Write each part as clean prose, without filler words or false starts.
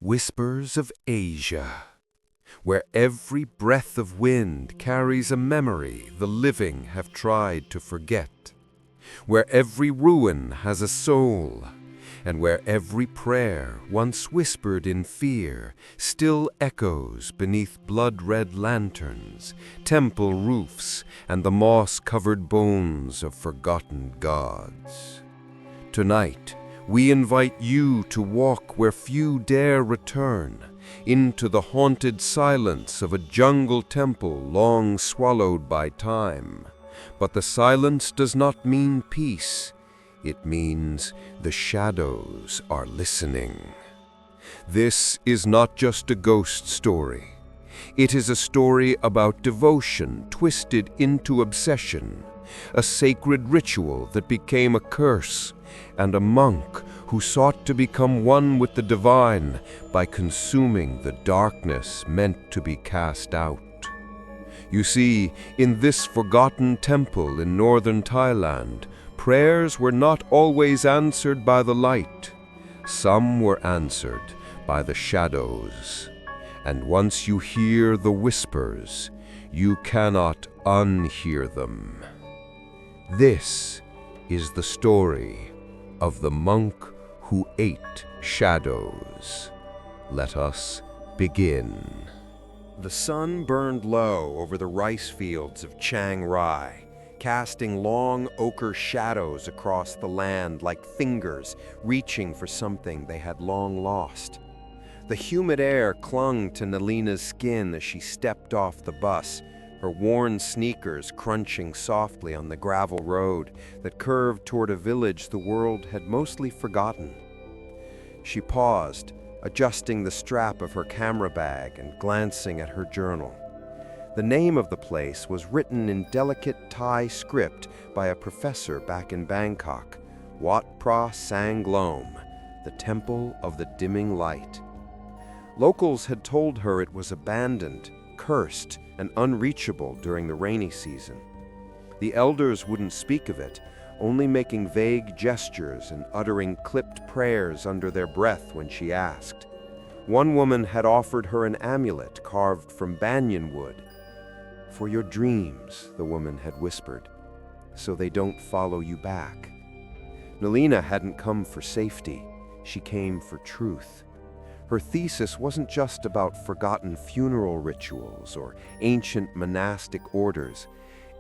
Whispers of Asia, where every breath of wind carries a memory the living have tried to forget, where every ruin has a soul, and where every prayer, once whispered in fear, still echoes beneath blood-red lanterns, temple roofs, and the moss-covered bones of forgotten gods. Tonight, we invite you to walk where few dare return, into the haunted silence of a jungle temple long swallowed by time. But the silence does not mean peace. It means the shadows are listening. This is not just a ghost story. It is a story about devotion twisted into obsession, a sacred ritual that became a curse, and a monk who sought to become one with the divine by consuming the darkness meant to be cast out. You see, in this forgotten temple in northern Thailand, prayers were not always answered by the light. Some were answered by the shadows. And once you hear the whispers, you cannot unhear them. This is the story of the monk who ate shadows. Let us begin. The sun burned low over the rice fields of Chiang Rai, casting long ochre shadows across the land like fingers reaching for something they had long lost. The humid air clung to Nalina's skin as she stepped off the bus, her worn sneakers crunching softly on the gravel road that curved toward a village the world had mostly forgotten. She paused, adjusting the strap of her camera bag and glancing at her journal. The name of the place was written in delicate Thai script by a professor back in Bangkok, Wat Phra Saeng Lom, the Temple of the Dimming Light. Locals had told her it was abandoned, cursed, and unreachable during the rainy season. The elders wouldn't speak of it, only making vague gestures and uttering clipped prayers under their breath when she asked. One woman had offered her an amulet carved from banyan wood. "For your dreams," the woman had whispered, "so they don't follow you back." Nalina hadn't come for safety, she came for truth. Her thesis wasn't just about forgotten funeral rituals or ancient monastic orders.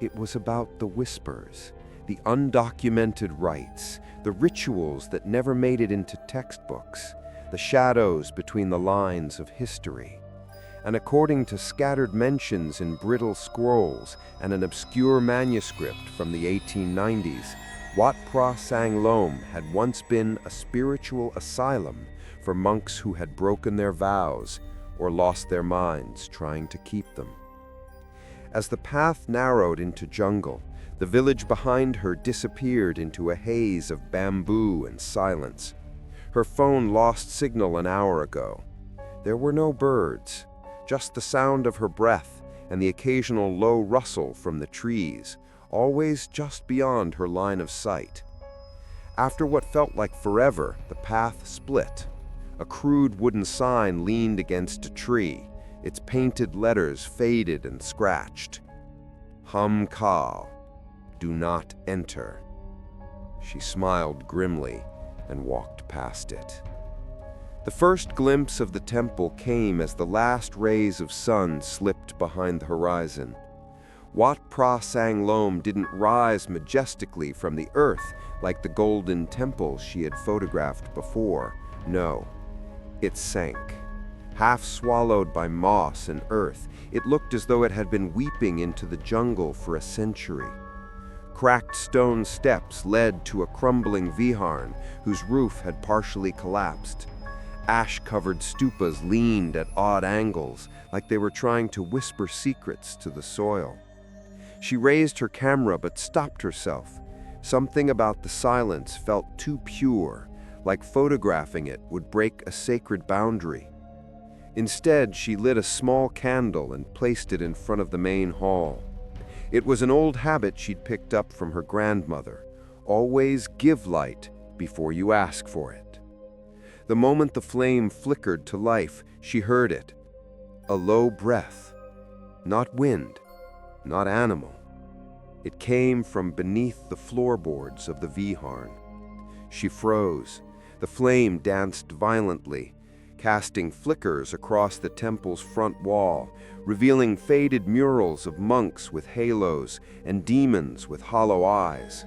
It was about the whispers, the undocumented rites, the rituals that never made it into textbooks, the shadows between the lines of history. And according to scattered mentions in brittle scrolls and an obscure manuscript from the 1890s, Wat Phra Saeng Lom had once been a spiritual asylum for monks who had broken their vows or lost their minds trying to keep them. As the path narrowed into jungle, the village behind her disappeared into a haze of bamboo and silence. Her phone lost signal an hour ago. There were no birds, just the sound of her breath and the occasional low rustle from the trees, always just beyond her line of sight. After what felt like forever, the path split. A crude wooden sign leaned against a tree, its painted letters faded and scratched. "Hum Kal, do not enter." She smiled grimly and walked past it. The first glimpse of the temple came as the last rays of sun slipped behind the horizon. Wat Phra Saeng Lom didn't rise majestically from the earth like the golden temple she had photographed before. No, it sank. Half swallowed by moss and earth, it looked as though it had been weeping into the jungle for a century. Cracked stone steps led to a crumbling viharn whose roof had partially collapsed. Ash-covered stupas leaned at odd angles, like they were trying to whisper secrets to the soil. She raised her camera but stopped herself. Something about the silence felt too pure, like photographing it would break a sacred boundary. Instead, she lit a small candle and placed it in front of the main hall. It was an old habit she'd picked up from her grandmother. Always give light before you ask for it. The moment the flame flickered to life, she heard it. A low breath. Not wind, not animal. It came from beneath the floorboards of the viharn. She froze. The flame danced violently, casting flickers across the temple's front wall, revealing faded murals of monks with halos and demons with hollow eyes.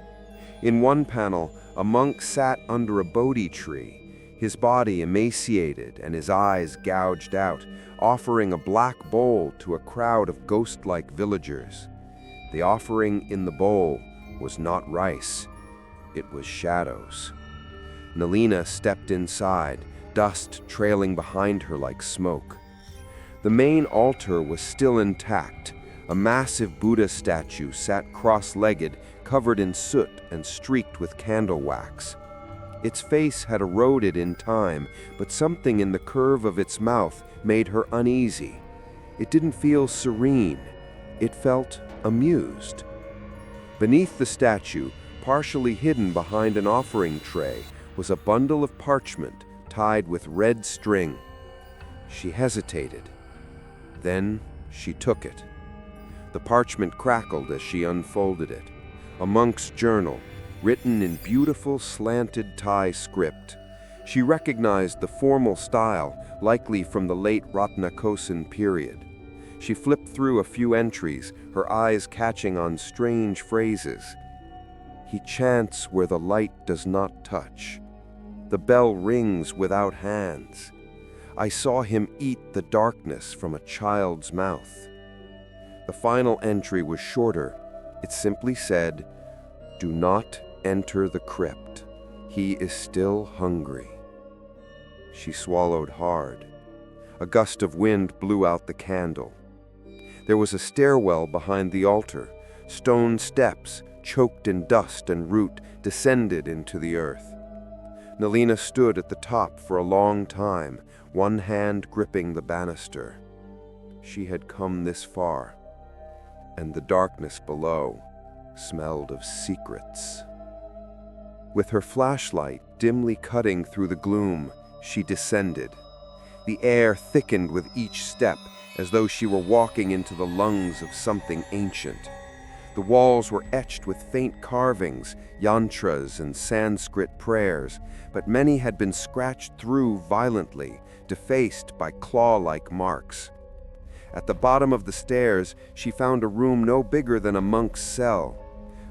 In one panel, a monk sat under a Bodhi tree, his body emaciated and his eyes gouged out, offering a black bowl to a crowd of ghost-like villagers. The offering in the bowl was not rice, it was shadows. Nalina stepped inside, dust trailing behind her like smoke. The main altar was still intact. A massive Buddha statue sat cross-legged, covered in soot and streaked with candle wax. Its face had eroded in time, but something in the curve of its mouth made her uneasy. It didn't feel serene. It felt amused. Beneath the statue, partially hidden behind an offering tray, was a bundle of parchment tied with red string. She hesitated. Then she took it. The parchment crackled as she unfolded it. A monk's journal, written in beautiful slanted Thai script. She recognized the formal style, likely from the late Ratnakosin period. She flipped through a few entries, her eyes catching on strange phrases. He chants where the light does not touch. The bell rings without hands. I saw him eat the darkness from a child's mouth. The final entry was shorter. It simply said, "Do not enter the crypt. He is still hungry." She swallowed hard. A gust of wind blew out the candle. There was a stairwell behind the altar. Stone steps, choked in dust and root, descended into the earth. Nalina stood at the top for a long time, one hand gripping the banister. She had come this far, and the darkness below smelled of secrets. With her flashlight dimly cutting through the gloom, she descended. The air thickened with each step, as though she were walking into the lungs of something ancient. The walls were etched with faint carvings, yantras and Sanskrit prayers, but many had been scratched through violently, defaced by claw-like marks. At the bottom of the stairs, she found a room no bigger than a monk's cell.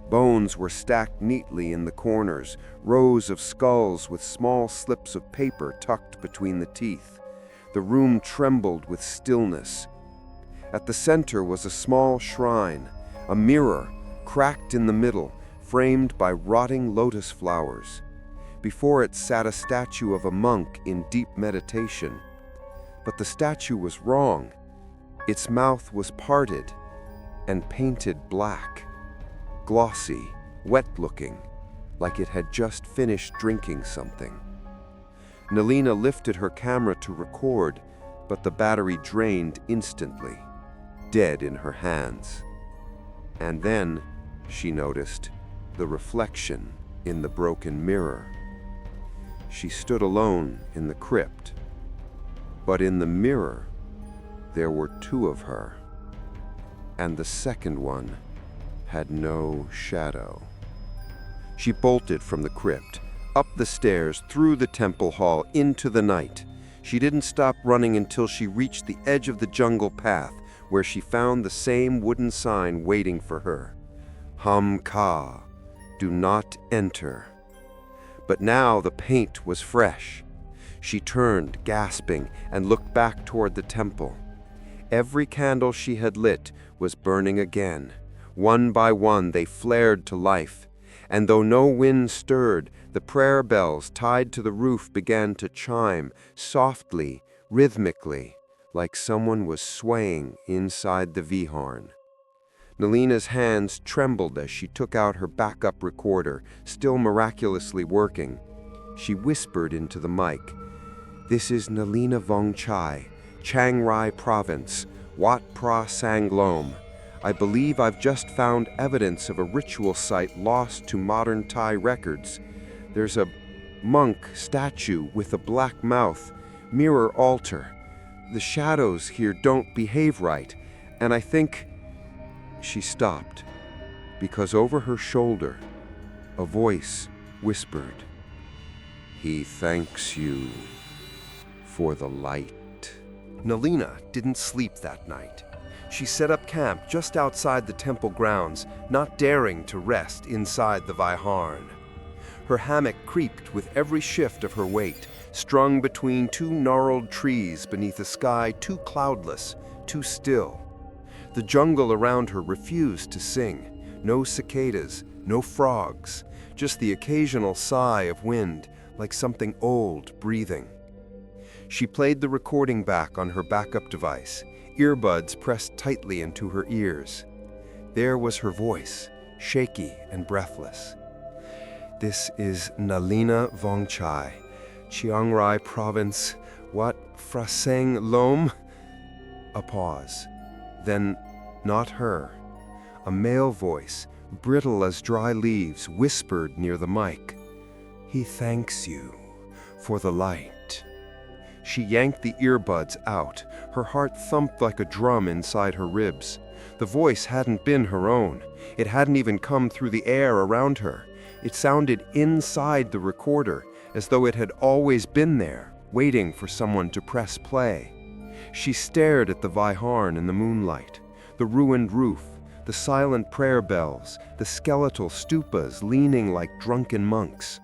Bones were stacked neatly in the corners, rows of skulls with small slips of paper tucked between the teeth. The room trembled with stillness. At the center was a small shrine, a mirror, cracked in the middle, framed by rotting lotus flowers. Before it sat a statue of a monk in deep meditation. But the statue was wrong. Its mouth was parted and painted black, glossy, wet-looking, like it had just finished drinking something. Nalina lifted her camera to record, but the battery drained instantly, dead in her hands. And then she noticed the reflection in the broken mirror. She stood alone in the crypt, but in the mirror there were two of her, and the second one had no shadow. She bolted from the crypt, up the stairs, through the temple hall, into the night. She didn't stop running until she reached the edge of the jungle path, where she found the same wooden sign waiting for her. Ham Ka, do not enter. But now the paint was fresh. She turned, gasping, and looked back toward the temple. Every candle she had lit was burning again. One by one they flared to life, and though no wind stirred, the prayer bells tied to the roof began to chime, softly, rhythmically, like someone was swaying inside the viharn. Nalina's hands trembled as she took out her backup recorder, still miraculously working. She whispered into the mic, "This is Nalina Vongchai, Chiang Rai Province, Wat Phra Saeng Lom. I believe I've just found evidence of a ritual site lost to modern Thai records. There's a Monk, statue with a black mouth, mirror altar. The shadows here don't behave right, and I think... She stopped, because over her shoulder, a voice whispered, "He thanks you for the light." Nalina didn't sleep that night. She set up camp just outside the temple grounds, not daring to rest inside the Viharn. Her hammock creaked with every shift of her weight, strung between two gnarled trees beneath a sky too cloudless, too still. The jungle around her refused to sing. No cicadas, no frogs, just the occasional sigh of wind, like something old breathing. She played the recording back on her backup device, earbuds pressed tightly into her ears. There was her voice, shaky and breathless. "This is Nalina Vongchai, Chiang Rai Province, Wat Phra Saeng Lom." A pause. Then, not her. A male voice, brittle as dry leaves, whispered near the mic. "He thanks you for the light." She yanked the earbuds out. Her heart thumped like a drum inside her ribs. The voice hadn't been her own. It hadn't even come through the air around her. It sounded inside the recorder, as though it had always been there, waiting for someone to press play. She stared at the Viharn in the moonlight, the ruined roof, the silent prayer bells, the skeletal stupas leaning like drunken monks.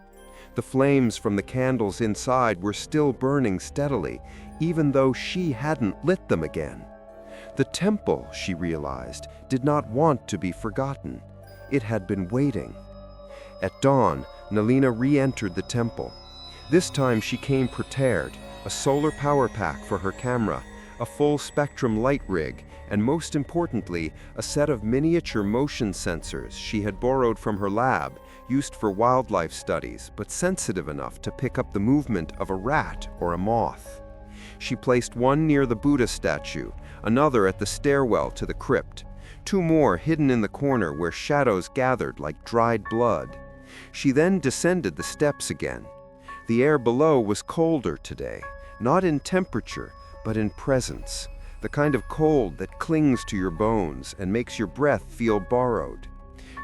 The flames from the candles inside were still burning steadily, even though she hadn't lit them again. The temple, she realized, did not want to be forgotten. It had been waiting. At dawn, Nalina re-entered the temple. This time she came prepared, a solar power pack for her camera, a full-spectrum light rig, and most importantly, a set of miniature motion sensors she had borrowed from her lab, used for wildlife studies, but sensitive enough to pick up the movement of a rat or a moth. She placed one near the Buddha statue, another at the stairwell to the crypt, two more hidden in the corner where shadows gathered like dried blood. She then descended the steps again. The air below was colder today, not in temperature, but in presence, the kind of cold that clings to your bones and makes your breath feel borrowed.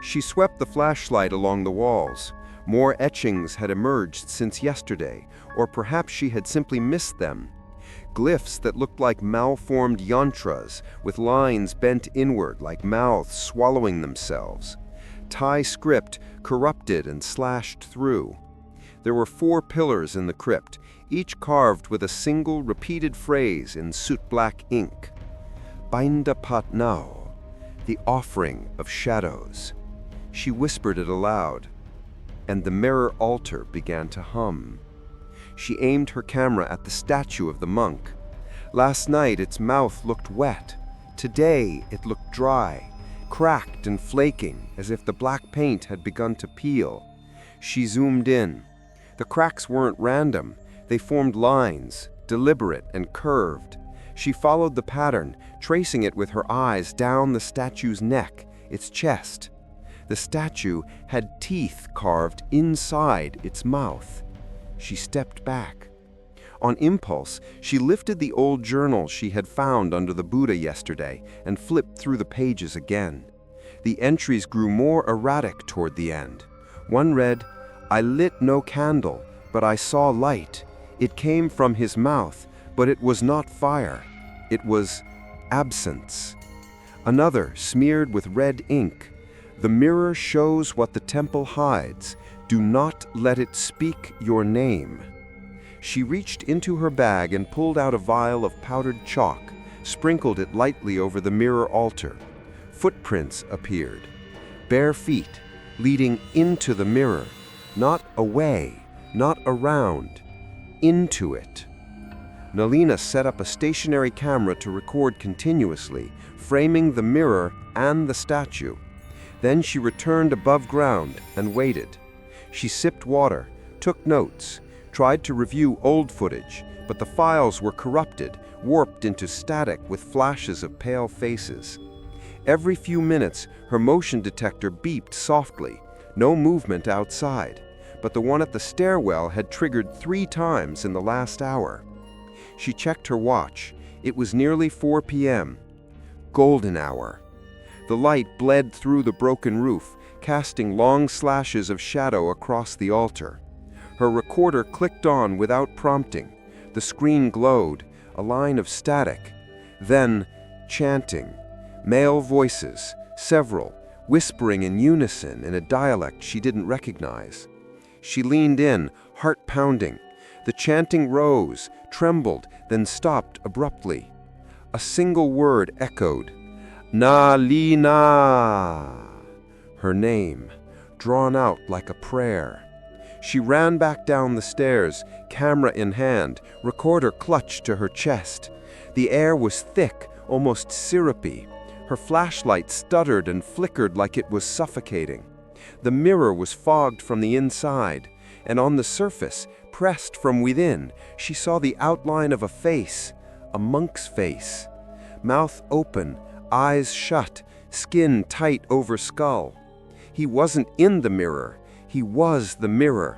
She swept the flashlight along the walls. More etchings had emerged since yesterday, or perhaps she had simply missed them. Glyphs that looked like malformed yantras, with lines bent inward like mouths swallowing themselves. Thai script corrupted and slashed through. There were 4 pillars in the crypt, each carved with a single repeated phrase in soot-black ink. Binda Pat Nao, the offering of shadows. She whispered it aloud, and the mirror altar began to hum. She aimed her camera at the statue of the monk. Last night its mouth looked wet. Today it looked dry, cracked and flaking, as if the black paint had begun to peel. She zoomed in. The cracks weren't random. They formed lines, deliberate and curved. She followed the pattern, tracing it with her eyes down the statue's neck, its chest. The statue had teeth carved inside its mouth. She stepped back. On impulse, she lifted the old journal she had found under the Buddha yesterday and flipped through the pages again. The entries grew more erratic toward the end. One read, "I lit no candle, but I saw light. It came from his mouth, but it was not fire. It was absence." Another, smeared with red ink, "The mirror shows what the temple hides. Do not let it speak your name." She reached into her bag and pulled out a vial of powdered chalk, sprinkled it lightly over the mirror altar. Footprints appeared, bare feet, leading into the mirror, not away, not around, into it. Nalina set up a stationary camera to record continuously, framing the mirror and the statue. Then she returned above ground and waited. She sipped water, took notes, tried to review old footage, but the files were corrupted, warped into static with flashes of pale faces. Every few minutes, her motion detector beeped softly, no movement outside. but the one at the stairwell had triggered 3 times in the last hour. She checked her watch. It was nearly 4 p.m. Golden hour. The light bled through the broken roof, casting long slashes of shadow across the altar. Her recorder clicked on without prompting. The screen glowed, a line of static. Then, chanting. Male voices, several, whispering in unison in a dialect she didn't recognize. She leaned in, heart pounding. The chanting rose, trembled, then stopped abruptly. A single word echoed. Nalina! Her name, drawn out like a prayer. She ran back down the stairs, camera in hand, recorder clutched to her chest. The air was thick, almost syrupy. Her flashlight stuttered and flickered like it was suffocating. The mirror was fogged from the inside, and on the surface, pressed from within, she saw the outline of a face, a monk's face. Mouth open, eyes shut, skin tight over skull. He wasn't in the mirror, he was the mirror.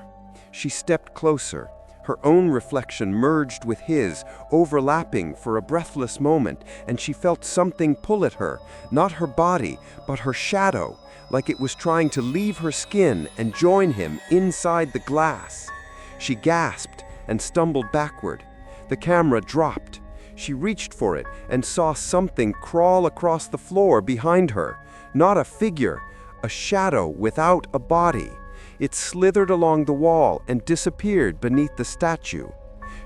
She stepped closer. Her own reflection merged with his, overlapping for a breathless moment, and she felt something pull at her, not her body, but her shadow, like it was trying to leave her skin and join him inside the glass. She gasped and stumbled backward. The camera dropped. She reached for it and saw something crawl across the floor behind her. Not a figure, a shadow without a body. It slithered along the wall and disappeared beneath the statue.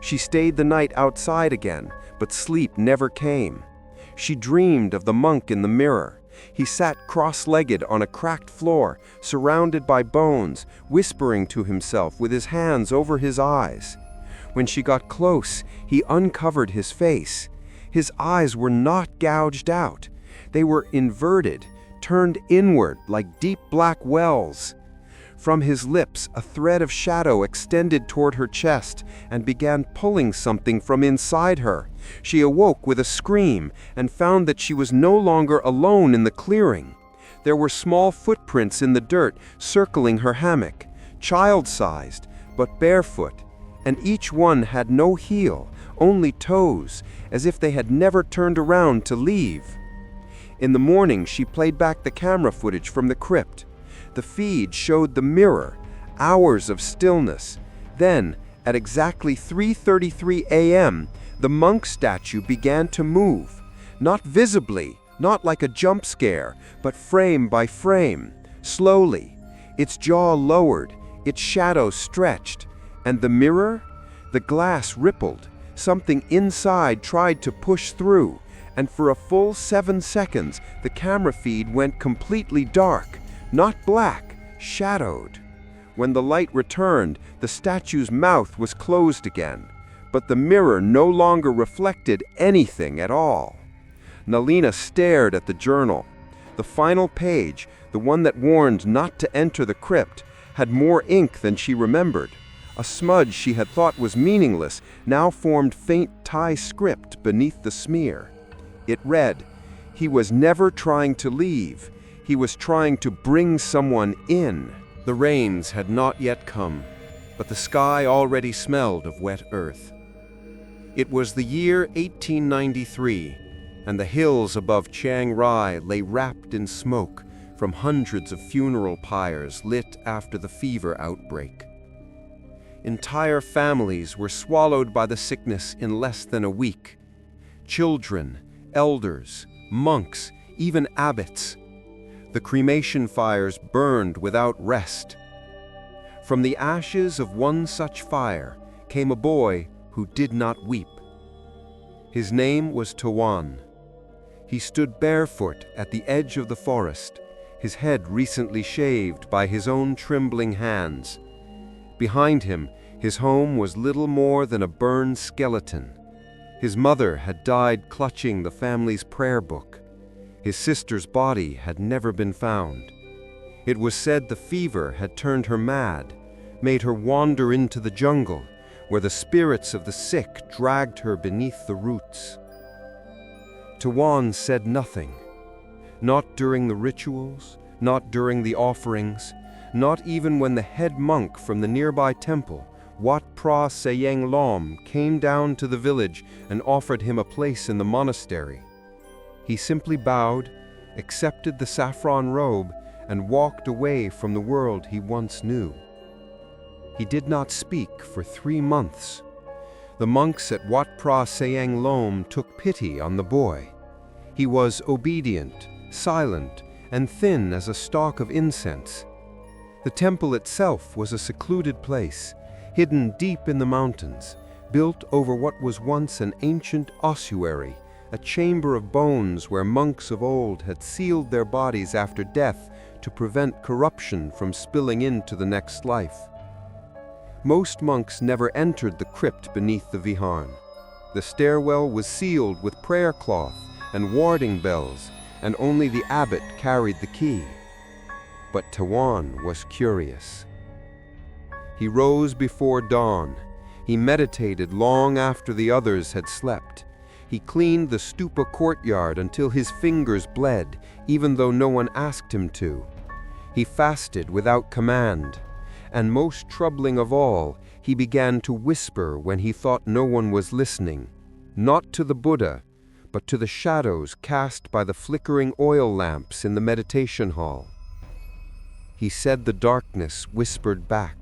She stayed the night outside again, but sleep never came. She dreamed of the monk in the mirror. He sat cross-legged on a cracked floor, surrounded by bones, whispering to himself with his hands over his eyes. When she got close, he uncovered his face. His eyes were not gouged out. They were inverted, turned inward like deep black wells. From his lips, a thread of shadow extended toward her chest and began pulling something from inside her. She awoke with a scream and found that she was no longer alone in the clearing. There were small footprints in the dirt circling her hammock, child-sized, but barefoot, and each one had no heel, only toes, as if they had never turned around to leave. In the morning, she played back the camera footage from the crypt. The feed showed the mirror, hours of stillness. Then, at exactly 3:33 a.m., the monk statue began to move. Not visibly, not like a jump scare, but frame by frame, slowly. Its jaw lowered, its shadow stretched. And the mirror? The glass rippled. Something inside tried to push through. And for a full 7 seconds, the camera feed went completely dark. Not black, shadowed. When the light returned, the statue's mouth was closed again, but the mirror no longer reflected anything at all. Nalina stared at the journal. The final page, the one that warned not to enter the crypt, had more ink than she remembered. A smudge she had thought was meaningless now formed faint Thai script beneath the smear. It read, "He was never trying to leave. He was trying to bring someone in." The rains had not yet come, but the sky already smelled of wet earth. It was the year 1893, and the hills above Chiang Rai lay wrapped in smoke from hundreds of funeral pyres lit after the fever outbreak. Entire families were swallowed by the sickness in less than a week. Children, elders, monks, even abbots. The cremation fires burned without rest. From the ashes of one such fire came a boy who did not weep. His name was Tawan. He stood barefoot at the edge of the forest, his head recently shaved by his own trembling hands. Behind him, his home was little more than a burned skeleton. His mother had died clutching the family's prayer book. His sister's body had never been found. It was said the fever had turned her mad, made her wander into the jungle, where the spirits of the sick dragged her beneath the roots. Tawan said nothing. Not during the rituals, not during the offerings, not even when the head monk from the nearby temple, Wat Phra Saeng Lom, came down to the village and offered him a place in the monastery. He simply bowed, accepted the saffron robe, and walked away from the world he once knew. He did not speak for 3 months. The monks at Wat Phra Saeng Lom took pity on the boy. He was obedient, silent, and thin as a stalk of incense. The temple itself was a secluded place, hidden deep in the mountains, built over what was once an ancient ossuary, a chamber of bones where monks of old had sealed their bodies after death to prevent corruption from spilling into the next life. Most monks never entered the crypt beneath the viharn. The stairwell was sealed with prayer cloth and warding bells, and only the abbot carried the key. But Tawan was curious. He rose before dawn. He meditated long after the others had slept. He cleaned the stupa courtyard until his fingers bled, even though no one asked him to. He fasted without command. And most troubling of all, he began to whisper when he thought no one was listening, not to the Buddha, but to the shadows cast by the flickering oil lamps in the meditation hall. He said the darkness whispered back.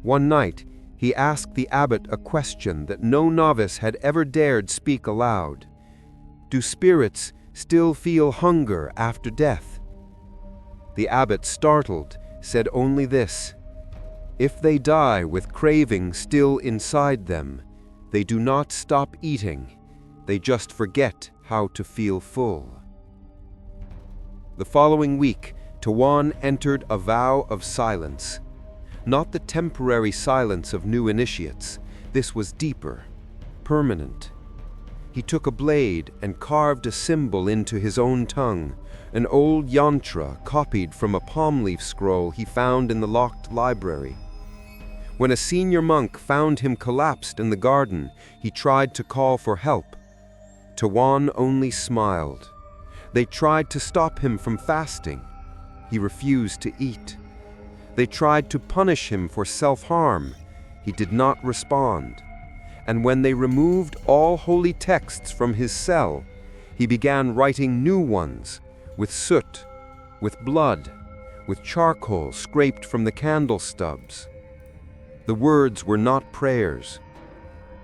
One night, he asked the abbot a question that no novice had ever dared speak aloud. Do spirits still feel hunger after death? The abbot, startled, said only this: if they die with craving still inside them, they do not stop eating, they just forget how to feel full. The following week, Tawan entered a vow of silence. Not the temporary silence of new initiates. This was deeper, permanent. He took a blade and carved a symbol into his own tongue, an old yantra copied from a palm leaf scroll he found in the locked library. When a senior monk found him collapsed in the garden, he tried to call for help. Tawan only smiled. They tried to stop him from fasting. He refused to eat. They tried to punish him for self-harm. He did not respond. And when they removed all holy texts from his cell, he began writing new ones, with soot, with blood, with charcoal scraped from the candle stubs. The words were not prayers.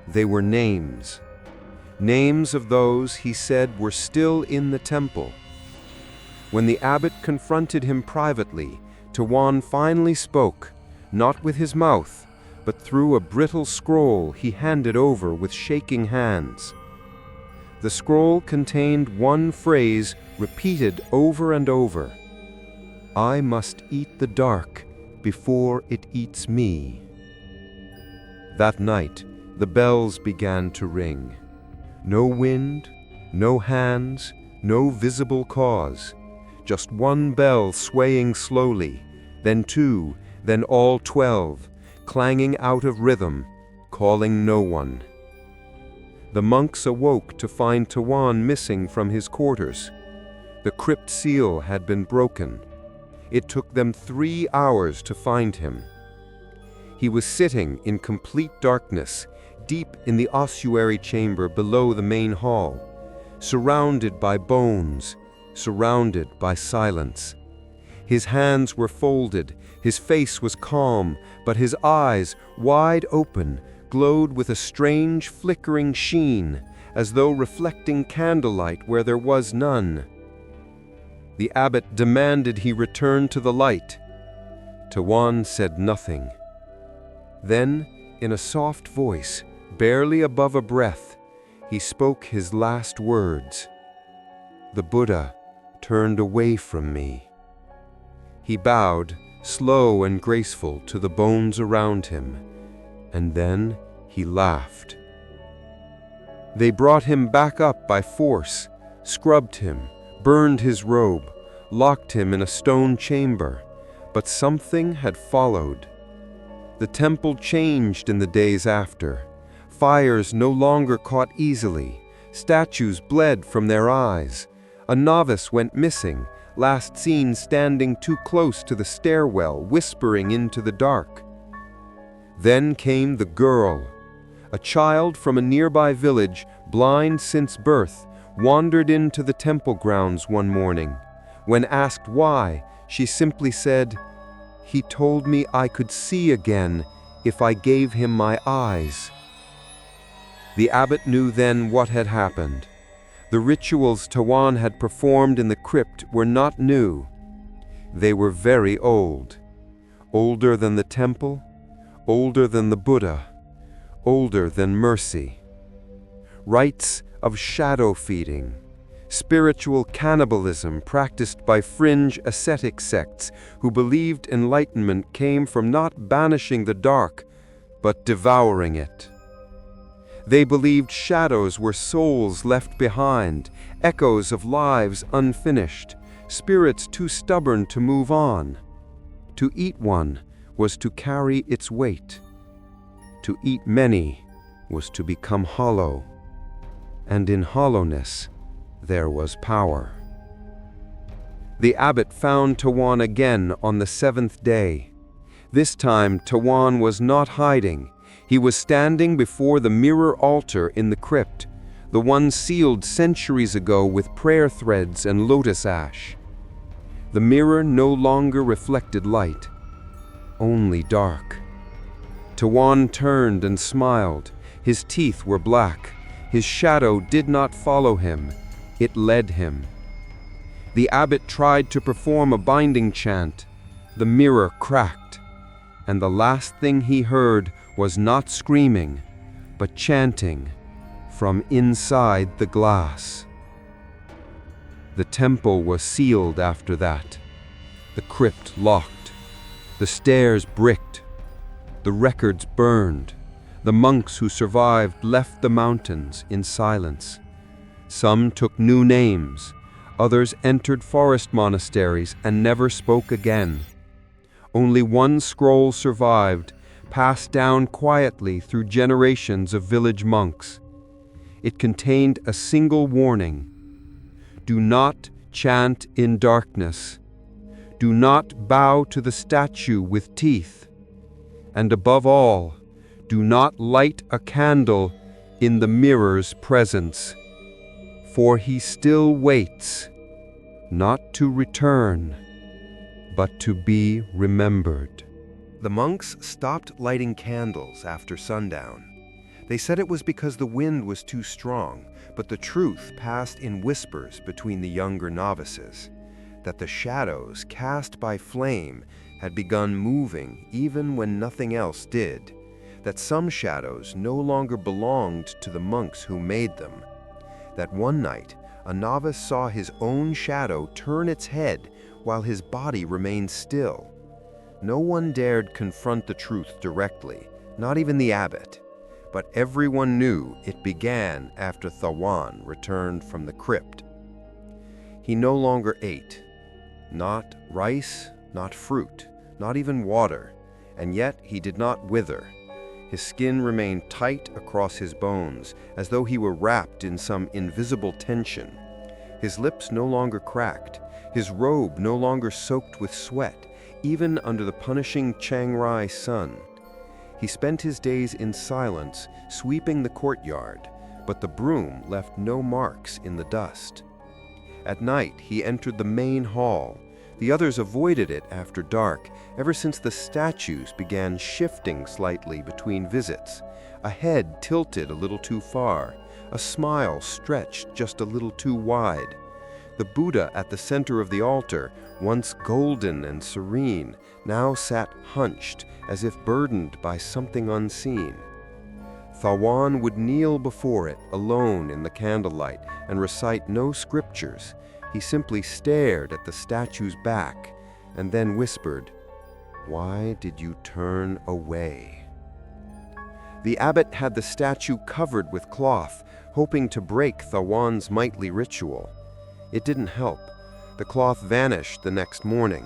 They were names. Names of those, he said, were still in the temple. When the abbot confronted him privately, Tawan finally spoke, not with his mouth, but through a brittle scroll he handed over with shaking hands. The scroll contained one phrase repeated over and over: I must eat the dark before it eats me. That night, the bells began to ring. No wind, no hands, no visible cause. Just one bell swaying slowly, then 2, then all 12, clanging out of rhythm, calling no one. The monks awoke to find Tawan missing from his quarters. The crypt seal had been broken. It took them 3 hours to find him. He was sitting in complete darkness, deep in the ossuary chamber below the main hall, surrounded by bones, surrounded by silence. His hands were folded, his face was calm, but his eyes, wide open, glowed with a strange flickering sheen, as though reflecting candlelight where there was none. The abbot demanded he return to the light. Tawan said nothing. Then, in a soft voice, barely above a breath, he spoke his last words. The Buddha turned away from me. He bowed, slow and graceful, to the bones around him, and then he laughed. They brought him back up by force, scrubbed him, burned his robe, locked him in a stone chamber, but something had followed. The temple changed in the days after. Fires no longer caught easily. Statues bled from their eyes. A novice went missing, last seen standing too close to the stairwell, whispering into the dark. Then came the girl. A child from a nearby village, blind since birth, wandered into the temple grounds one morning. When asked why, she simply said, "He told me I could see again if I gave him my eyes." The abbot knew then what had happened. The rituals Tawan had performed in the crypt were not new. They were very old. Older than the temple, older than the Buddha, older than mercy. Rites of shadow feeding, spiritual cannibalism practiced by fringe ascetic sects who believed enlightenment came from not banishing the dark, but devouring it. They believed shadows were souls left behind, echoes of lives unfinished, spirits too stubborn to move on. To eat one was to carry its weight. To eat many was to become hollow. And in hollowness there was power. The abbot found Tawan again on the 7th day. This time Tawan was not hiding. He was standing before the mirror altar in the crypt, the one sealed centuries ago with prayer threads and lotus ash. The mirror no longer reflected light, only dark. Tawan turned and smiled. His teeth were black. His shadow did not follow him, it led him. The abbot tried to perform a binding chant. The mirror cracked, and the last thing he heard was not screaming, but chanting from inside the glass. The temple was sealed after that, the crypt locked, the stairs bricked, the records burned. The monks who survived left the mountains in silence. Some took new names, others entered forest monasteries and never spoke again. Only one scroll survived, passed down quietly through generations of village monks. It contained a single warning: do not chant in darkness. Do not bow to the statue with teeth. And above all, do not light a candle in the mirror's presence, for he still waits, not to return, but to be remembered. The monks stopped lighting candles after sundown. They said it was because the wind was too strong, but the truth passed in whispers between the younger novices, that the shadows cast by flame had begun moving even when nothing else did, that some shadows no longer belonged to the monks who made them, that one night a novice saw his own shadow turn its head while his body remained still. No one dared confront the truth directly, not even the abbot, but everyone knew it began after Tawan returned from the crypt. He no longer ate, not rice, not fruit, not even water, and yet he did not wither. His skin remained tight across his bones, as though he were wrapped in some invisible tension. His lips no longer cracked, his robe no longer soaked with sweat, even under the punishing Chiang Rai sun. He spent his days in silence, sweeping the courtyard, but the broom left no marks in the dust. At night, he entered the main hall. The others avoided it after dark, ever since the statues began shifting slightly between visits. A head tilted a little too far, a smile stretched just a little too wide. The Buddha at the center of the altar, once golden and serene, now sat hunched, as if burdened by something unseen. Tawan would kneel before it, alone in the candlelight, and recite no scriptures. He simply stared at the statue's back, and then whispered, "Why did you turn away?" The abbot had the statue covered with cloth, hoping to break Thawan's mighty ritual. It didn't help. The cloth vanished the next morning.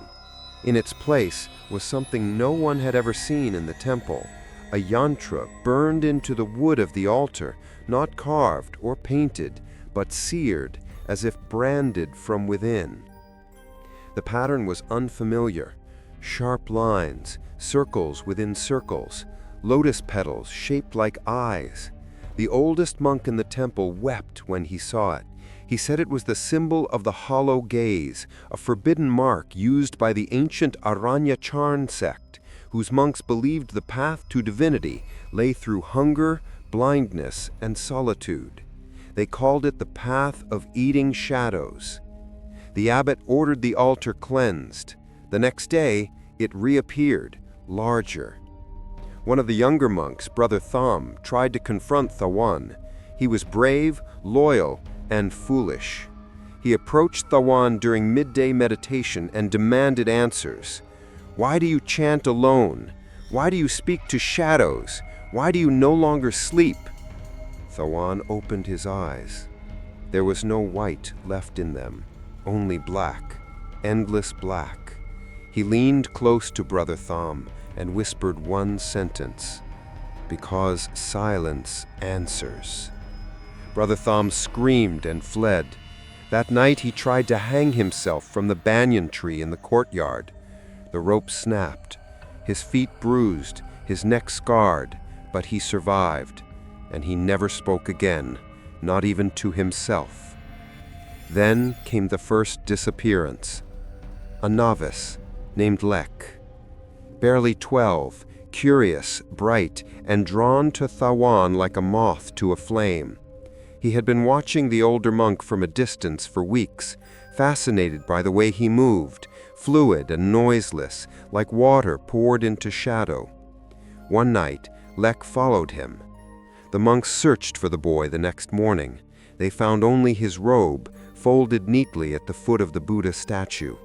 In its place was something no one had ever seen in the temple, a yantra burned into the wood of the altar, not carved or painted, but seared, as if branded from within. The pattern was unfamiliar. Sharp lines, circles within circles, lotus petals shaped like eyes. The oldest monk in the temple wept when he saw it. He said it was the symbol of the hollow gaze, a forbidden mark used by the ancient Aranyacharn sect, whose monks believed the path to divinity lay through hunger, blindness, and solitude. They called it the path of eating shadows. The abbot ordered the altar cleansed. The next day, it reappeared, larger. One of the younger monks, Brother Tham, tried to confront Thawan. He was brave, loyal, and foolish. He approached Thawan during midday meditation and demanded answers. Why do you chant alone? Why do you speak to shadows? Why do you no longer sleep? Thawan opened his eyes. There was no white left in them, only black, endless black. He leaned close to Brother Tham and whispered one sentence, "Because silence answers." Brother Tham screamed and fled. That night he tried to hang himself from the banyan tree in the courtyard. The rope snapped, his feet bruised, his neck scarred, but he survived, and he never spoke again, not even to himself. Then came the first disappearance. A novice named Lek. Barely 12, curious, bright, and drawn to Thawan like a moth to a flame. He had been watching the older monk from a distance for weeks, fascinated by the way he moved, fluid and noiseless, like water poured into shadow. One night, Lek followed him. The monks searched for the boy the next morning. They found only his robe, folded neatly at the foot of the Buddha statue.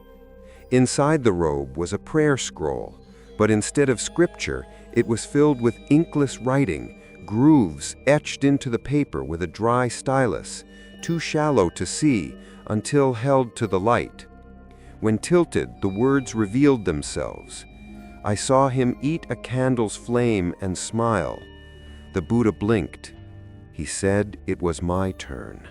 Inside the robe was a prayer scroll, but instead of scripture, it was filled with inkless writing, grooves etched into the paper with a dry stylus, too shallow to see until held to the light. When tilted, the words revealed themselves. I saw him eat a candle's flame and smile. The Buddha blinked. He said it was my turn.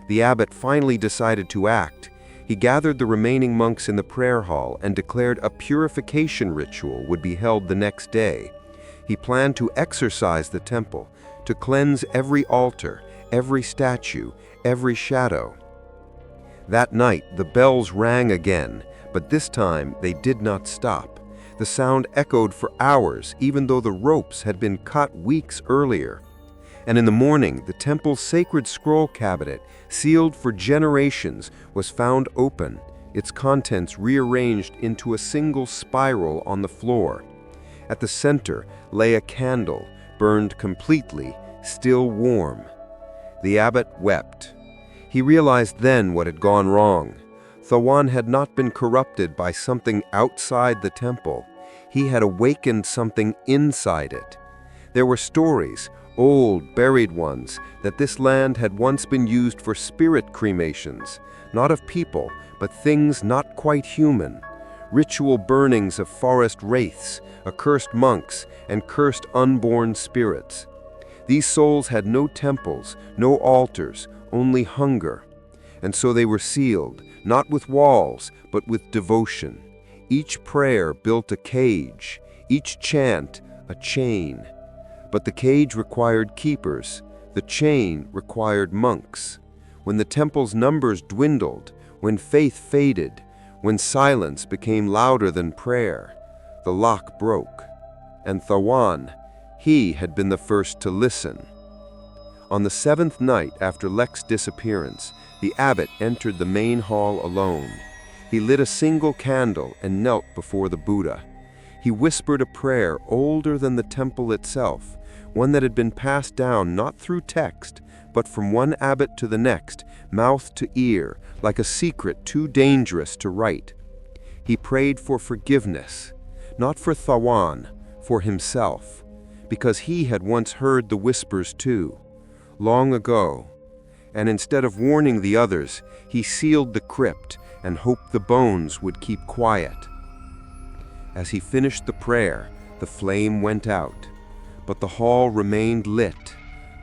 The abbot finally decided to act. He gathered the remaining monks in the prayer hall and declared a purification ritual would be held the next day. He planned to exorcise the temple, to cleanse every altar, every statue, every shadow. That night, the bells rang again, but this time they did not stop. The sound echoed for hours, even though the ropes had been cut weeks earlier. And in the morning, the temple's sacred scroll cabinet, sealed for generations, was found open, its contents rearranged into a single spiral on the floor. At the center lay a candle, burned completely, still warm. The abbot wept. He realized then what had gone wrong. Thawan had not been corrupted by something outside the temple. He had awakened something inside it. There were stories, old, buried ones, that this land had once been used for spirit cremations, not of people, but things not quite human. Ritual burnings of forest wraiths, accursed monks, and cursed unborn spirits. These souls had no temples, no altars, only hunger. And so they were sealed, not with walls, but with devotion. Each prayer built a cage, each chant a chain. But the cage required keepers, the chain required monks. When the temple's numbers dwindled, when faith faded, when silence became louder than prayer, the lock broke. And Thawan, he had been the first to listen. On the 7th night after Lek's disappearance, the abbot entered the main hall alone. He lit a single candle and knelt before the Buddha. He whispered a prayer older than the temple itself, one that had been passed down not through text, but from one abbot to the next, mouth to ear, like a secret too dangerous to write. He prayed for forgiveness, not for Thawan, for himself, because he had once heard the whispers too, long ago. And instead of warning the others, he sealed the crypt and hoped the bones would keep quiet. As he finished the prayer, the flame went out, but the hall remained lit,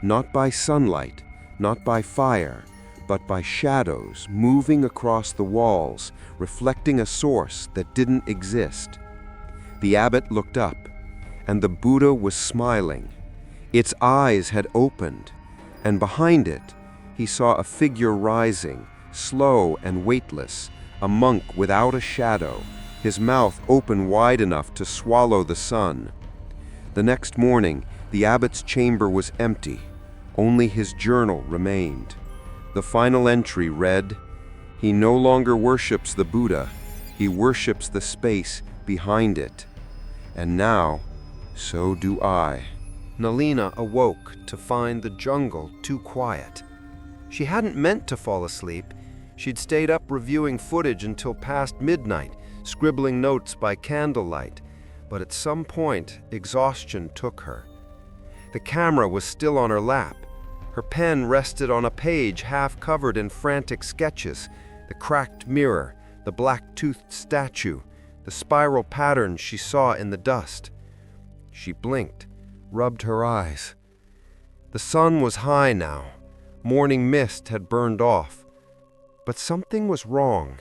not by sunlight, not by fire, but by shadows moving across the walls, reflecting a source that didn't exist. The abbot looked up, and the Buddha was smiling. Its eyes had opened, and behind it, he saw a figure rising, slow and weightless, a monk without a shadow, his mouth open wide enough to swallow the sun. The next morning, the abbot's chamber was empty. Only his journal remained. The final entry read, "He no longer worships the Buddha, he worships the space behind it. And now, so do I." Nalina awoke to find the jungle too quiet. She hadn't meant to fall asleep. She'd stayed up reviewing footage until past midnight, scribbling notes by candlelight. But at some point, exhaustion took her. The camera was still on her lap. Her pen rested on a page half covered in frantic sketches, the cracked mirror, the black-toothed statue, the spiral patterns she saw in the dust. She blinked, rubbed her eyes. The sun was high now. Morning mist had burned off. But something was wrong.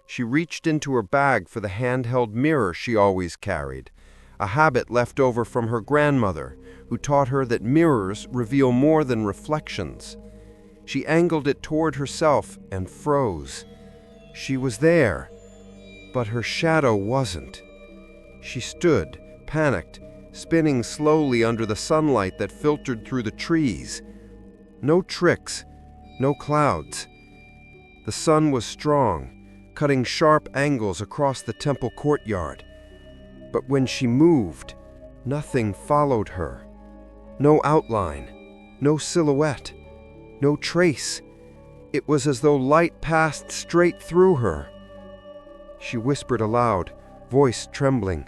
She reached into her bag for the handheld mirror she always carried, a habit left over from her grandmother, who taught her that mirrors reveal more than reflections. She angled it toward herself and froze. She was there, but her shadow wasn't. She stood, panicked, spinning slowly under the sunlight that filtered through the trees. No tricks, no clouds. The sun was strong, cutting sharp angles across the temple courtyard. But when she moved, nothing followed her. No outline, no silhouette, no trace. It was as though light passed straight through her. She whispered aloud, voice trembling,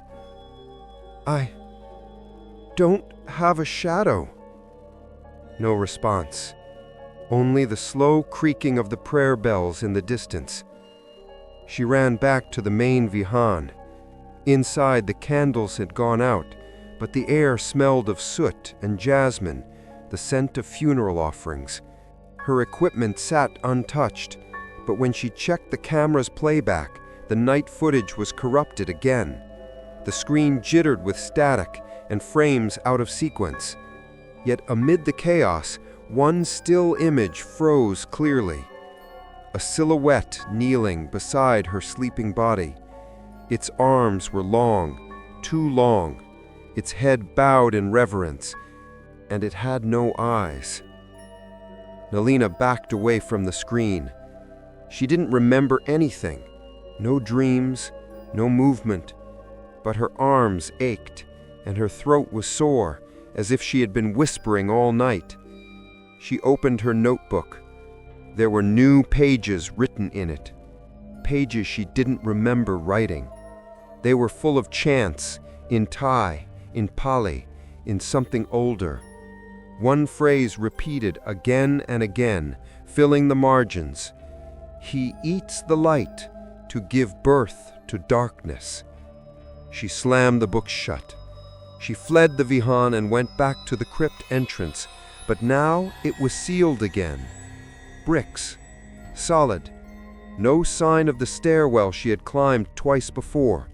"I don't have a shadow." No response, only the slow creaking of the prayer bells in the distance. She ran back to the main vihan. Inside, the candles had gone out, but the air smelled of soot and jasmine, the scent of funeral offerings. Her equipment sat untouched, but when she checked the camera's playback, the night footage was corrupted again. The screen jittered with static and frames out of sequence. Yet amid the chaos, one still image froze clearly. A silhouette kneeling beside her sleeping body. Its arms were long, too long, its head bowed in reverence, and it had no eyes. Nalina backed away from the screen. She didn't remember anything, no dreams, no movement, but her arms ached, and her throat was sore, as if she had been whispering all night. She opened her notebook. There were new pages written in it, pages she didn't remember writing. They were full of chants, in Thai, in Pali, in something older. One phrase repeated again and again, filling the margins. "He eats the light to give birth to darkness." She slammed the book shut. She fled the vihan and went back to the crypt entrance, but now it was sealed again. Bricks, solid, no sign of the stairwell she had climbed twice before.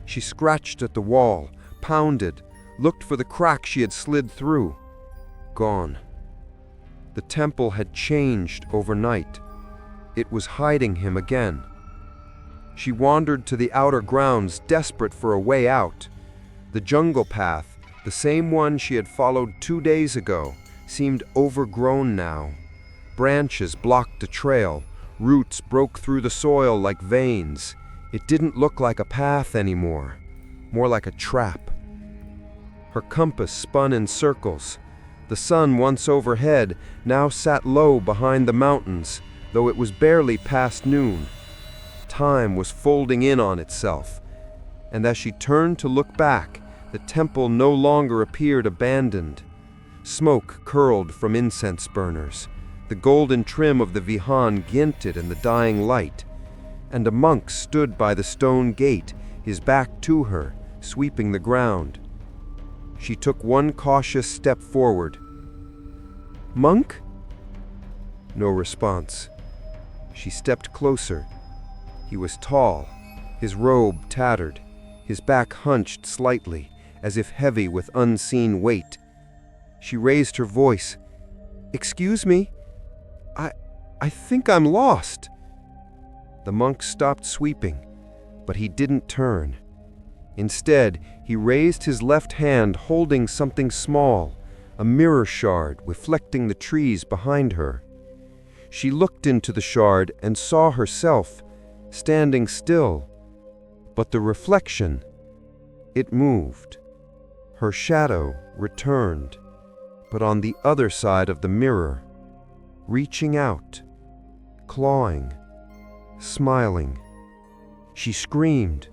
She scratched at the wall, pounded, looked for the crack she had slid through. Gone. The temple had changed overnight. It was hiding him again. She wandered to the outer grounds, desperate for a way out. The jungle path, the same one she had followed 2 days ago, seemed overgrown now. Branches blocked the trail, roots broke through the soil like veins. It didn't look like a path anymore, more like a trap. Her compass spun in circles. The sun, once overhead, now sat low behind the mountains, though it was barely past noon. Time was folding in on itself, and as she turned to look back, the temple no longer appeared abandoned. Smoke curled from incense burners. The golden trim of the vihan glinted in the dying light, and a monk stood by the stone gate, his back to her, sweeping the ground. She took one cautious step forward. "Monk?" No response. She stepped closer. He was tall, his robe tattered, his back hunched slightly, as if heavy with unseen weight. She raised her voice. "Excuse me? I think I'm lost." The monk stopped sweeping, but he didn't turn. Instead, he raised his left hand holding something small, a mirror shard reflecting the trees behind her. She looked into the shard and saw herself, standing still. But the reflection, it moved. Her shadow returned, but on the other side of the mirror, reaching out, clawing, smiling. She screamed.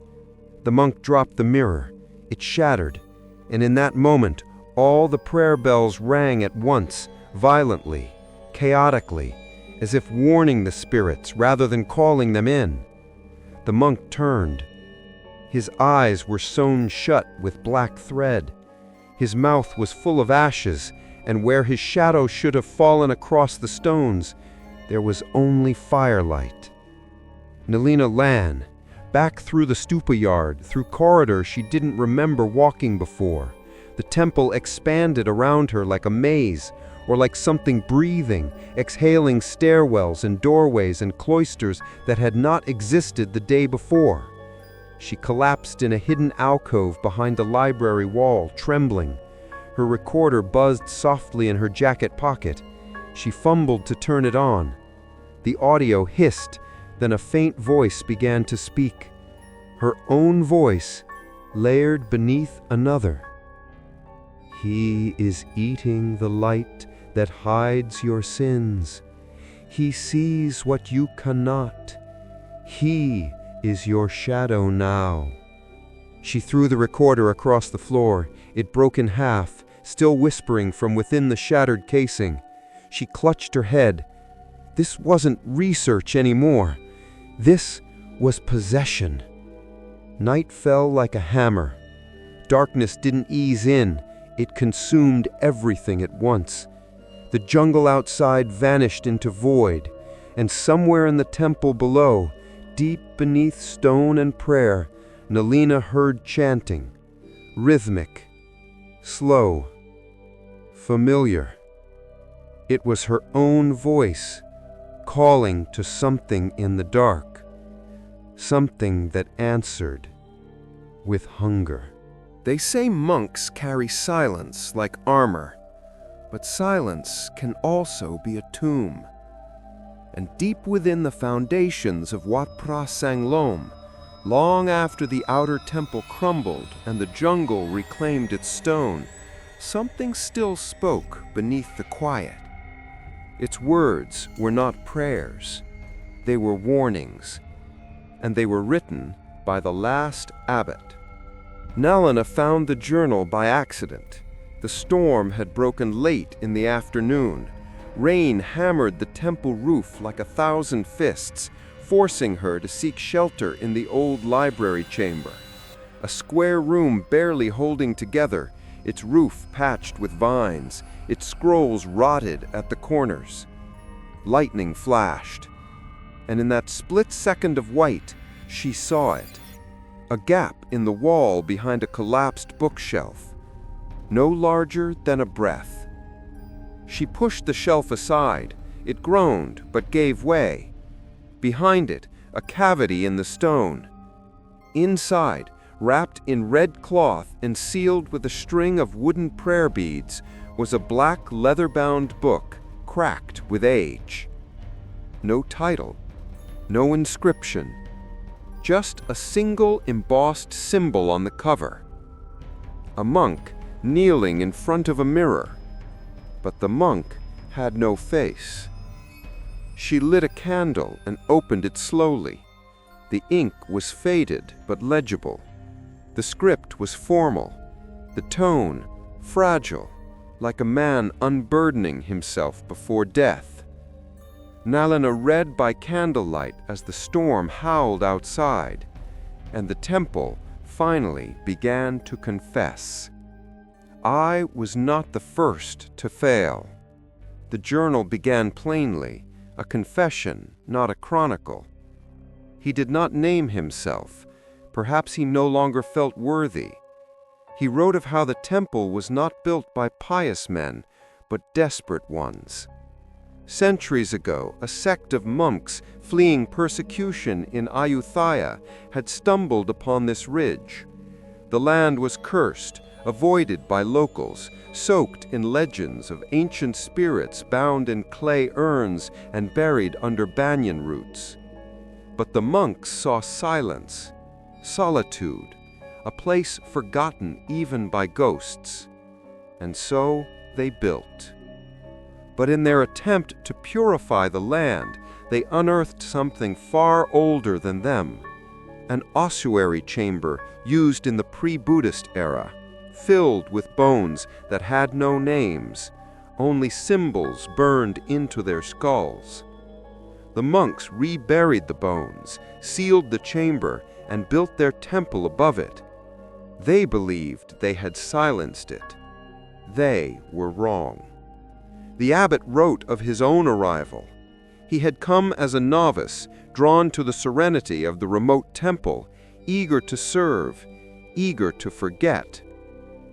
The monk dropped the mirror. It shattered, and in that moment, all the prayer bells rang at once, violently, chaotically, as if warning the spirits rather than calling them in. The monk turned. His eyes were sewn shut with black thread. His mouth was full of ashes, and where his shadow should have fallen across the stones, there was only firelight. Nalina ran, back through the stupa yard, through corridors she didn't remember walking before. The temple expanded around her like a maze, or like something breathing, exhaling stairwells and doorways and cloisters that had not existed the day before. She collapsed in a hidden alcove behind the library wall, trembling. Her recorder buzzed softly in her jacket pocket. She fumbled to turn it on. The audio hissed, then a faint voice began to speak. Her own voice, layered beneath another. "He is eating the light that hides your sins. He sees what you cannot. He is your shadow now." She threw the recorder across the floor. It broke in half, still whispering from within the shattered casing. She clutched her head. This wasn't research anymore. This was possession. Night fell like a hammer. Darkness didn't ease in. It consumed everything at once. The jungle outside vanished into void, and somewhere in the temple below, deep beneath stone and prayer, Nalina heard chanting, rhythmic, slow, familiar. It was her own voice, calling to something in the dark, something that answered with hunger. They say monks carry silence like armor, but silence can also be a tomb. And deep within the foundations of Wat Phra Saeng Lom, long after the outer temple crumbled and the jungle reclaimed its stone, something still spoke beneath the quiet. Its words were not prayers. They were warnings, and they were written by the last abbot. Nalina found the journal by accident. The storm had broken late in the afternoon. Rain hammered the temple roof like 1,000 fists, forcing her to seek shelter in the old library chamber. A square room barely holding together, its roof patched with vines, its scrolls rotted at the corners. Lightning flashed, and in that split second of white, she saw it. A gap in the wall behind a collapsed bookshelf, no larger than a breath. She pushed the shelf aside. It groaned, but gave way. Behind it, a cavity in the stone. Inside, wrapped in red cloth and sealed with a string of wooden prayer beads, was a black leather-bound book, cracked with age. No title, no inscription, just a single embossed symbol on the cover. A monk kneeling in front of a mirror, but the monk had no face. She lit a candle and opened it slowly. The ink was faded but legible. The script was formal, the tone fragile, like a man unburdening himself before death. Nalina read by candlelight as the storm howled outside, and the temple finally began to confess. I was not the first to fail. The journal began plainly, a confession, not a chronicle. He did not name himself. Perhaps he no longer felt worthy. He wrote of how the temple was not built by pious men, but desperate ones. Centuries ago, a sect of monks fleeing persecution in Ayutthaya had stumbled upon this ridge. The land was cursed, avoided by locals, soaked in legends of ancient spirits bound in clay urns and buried under banyan roots. But the monks saw silence, solitude, a place forgotten even by ghosts. And so they built. But in their attempt to purify the land, they unearthed something far older than them, an ossuary chamber used in the pre-Buddhist era, filled with bones that had no names, only symbols burned into their skulls. The monks reburied the bones, sealed the chamber, and built their temple above it. They believed they had silenced it. They were wrong. The abbot wrote of his own arrival. He had come as a novice, drawn to the serenity of the remote temple, eager to serve, eager to forget.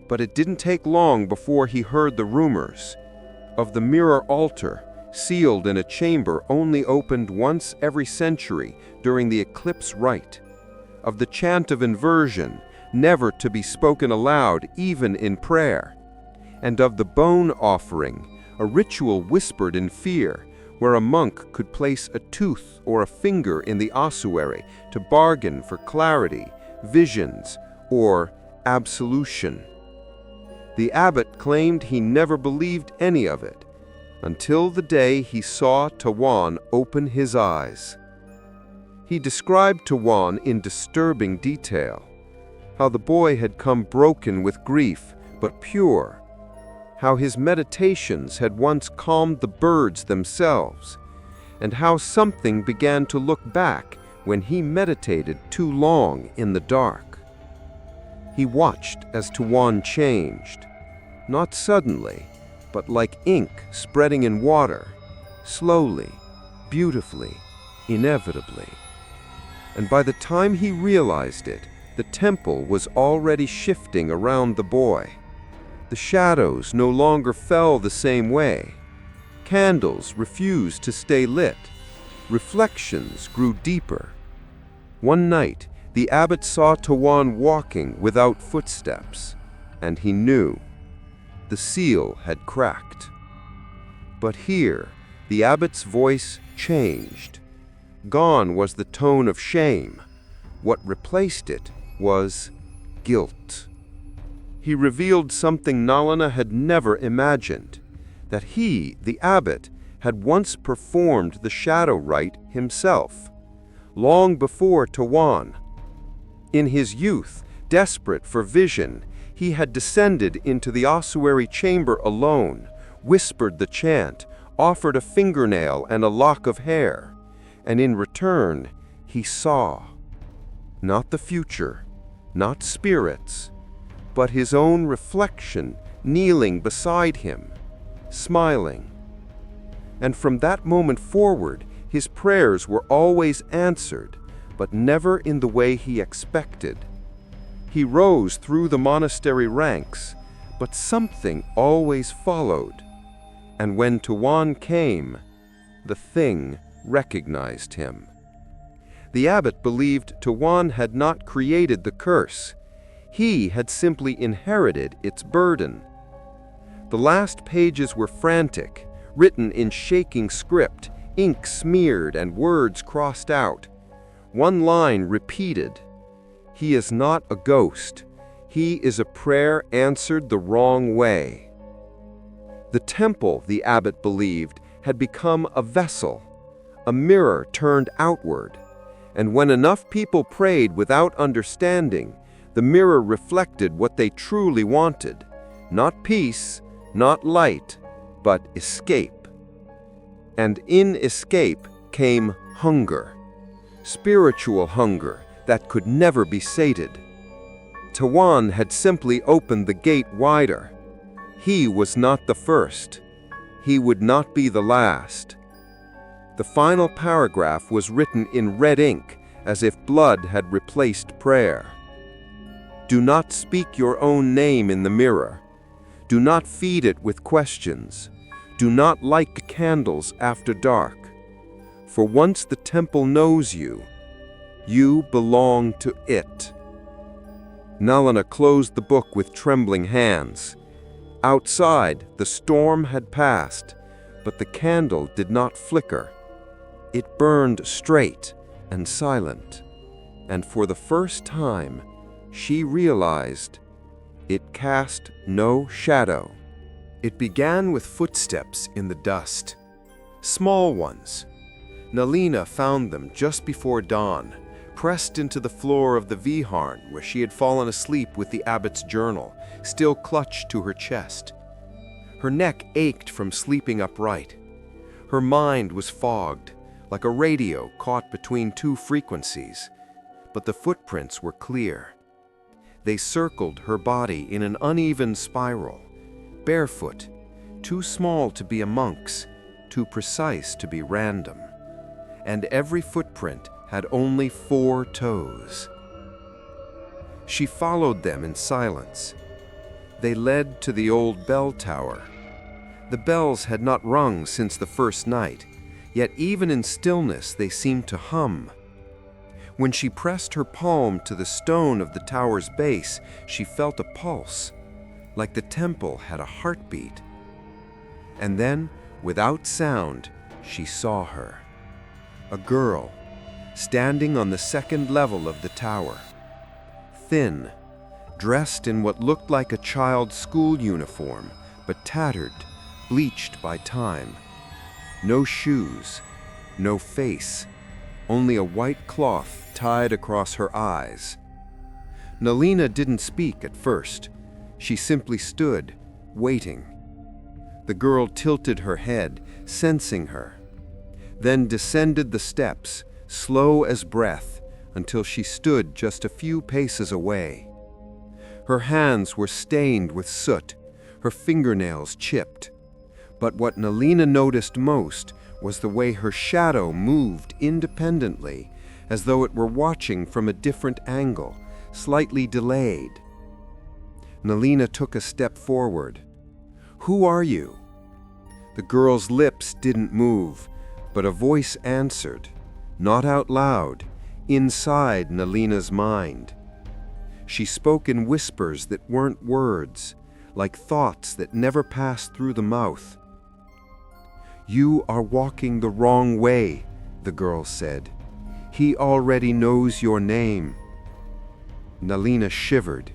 But it didn't take long before he heard the rumors of the mirror altar, sealed in a chamber only opened once every century during the eclipse rite, of the chant of inversion, never to be spoken aloud even in prayer, and of the bone offering, a ritual whispered in fear, where a monk could place a tooth or a finger in the ossuary to bargain for clarity, visions, or absolution. The abbot claimed he never believed any of it, until the day he saw Tawan open his eyes. He described Tawan in disturbing detail, how the boy had come broken with grief, but pure, how his meditations had once calmed the birds themselves, and how something began to look back when he meditated too long in the dark. He watched as Tawan changed, not suddenly, but like ink spreading in water, slowly, beautifully, inevitably. And by the time he realized it, the temple was already shifting around the boy. The shadows no longer fell the same way. Candles refused to stay lit. Reflections grew deeper. One night, the abbot saw Tawan walking without footsteps, and he knew the seal had cracked. But here, the abbot's voice changed. Gone was the tone of shame. What replaced it was guilt. He revealed something Nalana had never imagined, that he, the abbot, had once performed the shadow rite himself, long before Tawan. In his youth, desperate for vision, he had descended into the ossuary chamber alone, whispered the chant, offered a fingernail and a lock of hair, and in return, he saw. Not the future, not spirits, but his own reflection kneeling beside him, smiling. And from that moment forward, his prayers were always answered, but never in the way he expected. He rose through the monastery ranks, but something always followed. And when Tawan came, the thing recognized him. The abbot believed Tawan had not created the curse. He had simply inherited its burden. The last pages were frantic, written in shaking script, ink smeared and words crossed out. One line repeated, "He is not a ghost. He is a prayer answered the wrong way." The temple, the abbot believed, had become a vessel, a mirror turned outward. And when enough people prayed without understanding, the mirror reflected what they truly wanted, not peace, not light, but escape. And in escape came hunger, spiritual hunger that could never be sated. Tawan had simply opened the gate wider. He was not the first. He would not be the last. The final paragraph was written in red ink, as if blood had replaced prayer. Do not speak your own name in the mirror. Do not feed it with questions. Do not light candles after dark. For once the temple knows you, you belong to it. Nalina closed the book with trembling hands. Outside, the storm had passed, but the candle did not flicker. It burned straight and silent, and for the first time, she realized it cast no shadow. It began with footsteps in the dust. Small ones. Nalina found them just before dawn, pressed into the floor of the viharn where she had fallen asleep with the abbot's journal, still clutched to her chest. Her neck ached from sleeping upright. Her mind was fogged, like a radio caught between two frequencies, but the footprints were clear. They circled her body in an uneven spiral, barefoot, too small to be a monk's, too precise to be random. And every footprint had only 4 toes. She followed them in silence. They led to the old bell tower. The bells had not rung since the first night, yet even in stillness they seemed to hum. When she pressed her palm to the stone of the tower's base, she felt a pulse, like the temple had a heartbeat. And then, without sound, she saw her. A girl, standing on the second level of the tower. Thin, dressed in what looked like a child's school uniform, but tattered, bleached by time. No shoes, no face, only a white cloth tied across her eyes. Nalina didn't speak at first. She simply stood, waiting. The girl tilted her head, sensing her, then descended the steps, slow as breath, until she stood just a few paces away. Her hands were stained with soot, her fingernails chipped. But what Nalina noticed most was the way her shadow moved independently, as though it were watching from a different angle, slightly delayed. Nalina took a step forward. "Who are you?" The girl's lips didn't move, but a voice answered, not out loud, inside Nalina's mind. She spoke in whispers that weren't words, like thoughts that never passed through the mouth. "You are walking the wrong way," the girl said. "He already knows your name." Nalina shivered.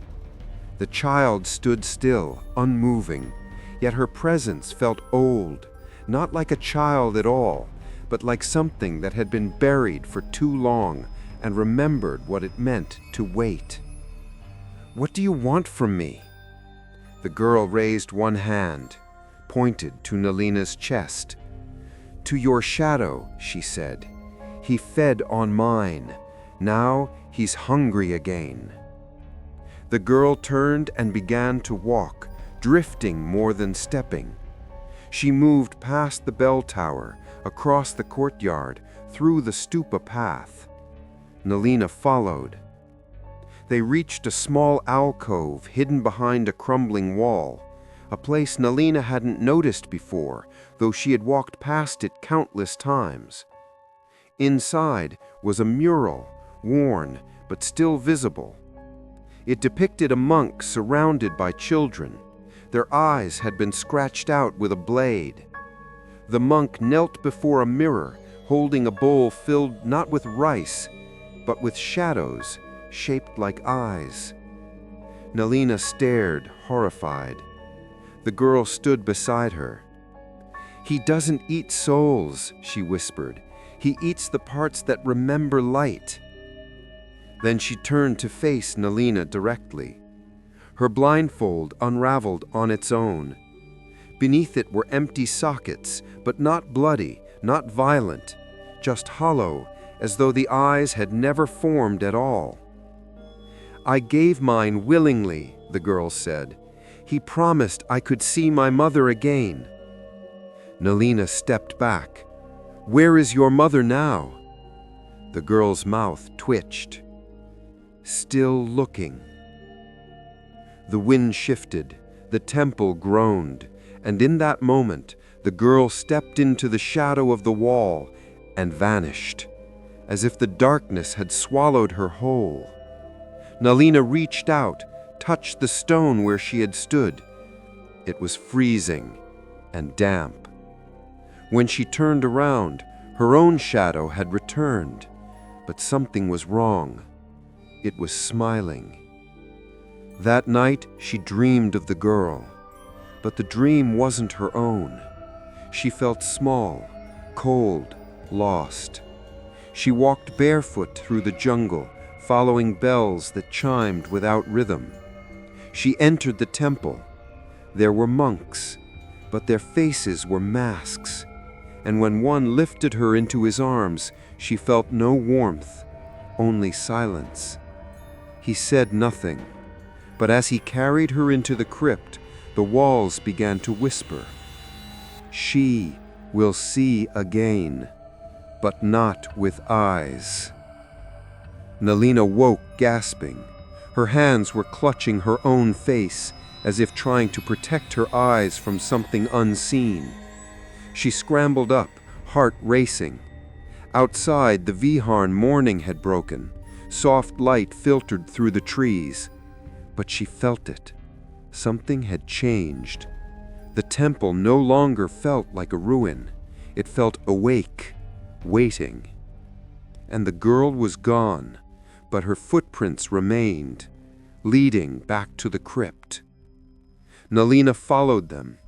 The child stood still, unmoving, yet her presence felt old, not like a child at all, but like something that had been buried for too long and remembered what it meant to wait. "What do you want from me?" The girl raised one hand, pointed to Nalina's chest. "To your shadow," she said. "He fed on mine. Now he's hungry again." The girl turned and began to walk, drifting more than stepping. She moved past the bell tower, across the courtyard, through the stupa path. Nalina followed. They reached a small alcove hidden behind a crumbling wall, a place Nalina hadn't noticed before, though she had walked past it countless times. Inside was a mural, worn but still visible. It depicted a monk surrounded by children. Their eyes had been scratched out with a blade. The monk knelt before a mirror, holding a bowl filled not with rice, but with shadows shaped like eyes. Nalina stared, horrified. The girl stood beside her. "He doesn't eat souls," she whispered. "He eats the parts that remember light." Then she turned to face Nalina directly. Her blindfold unraveled on its own. Beneath it were empty sockets, but not bloody, not violent, just hollow, as though the eyes had never formed at all. "I gave mine willingly," the girl said. "He promised I could see my mother again." Nalina stepped back. Where is your mother now?" The girl's mouth twitched. "Still looking." The wind shifted, the temple groaned, and in that moment, the girl stepped into the shadow of the wall and vanished, as if the darkness had swallowed her whole. Nalina reached out, touched the stone where she had stood. It was freezing and damp. When she turned around, her own shadow had returned, but something was wrong. It was smiling. That night, she dreamed of the girl, but the dream wasn't her own. She felt small, cold, lost. She walked barefoot through the jungle, following bells that chimed without rhythm. She entered the temple. There were monks, but their faces were masks, and when one lifted her into his arms, she felt no warmth, only silence. He said nothing, but as he carried her into the crypt, the walls began to whisper. She will see again, but not with eyes. Nalina woke, gasping. Her hands were clutching her own face, as if trying to protect her eyes from something unseen. She scrambled up, heart racing. Outside, the Viharn morning had broken. Soft light filtered through the trees. But she felt it. Something had changed. The temple no longer felt like a ruin. It felt awake, waiting. And the girl was gone, but her footprints remained, leading back to the crypt. Nalina followed them,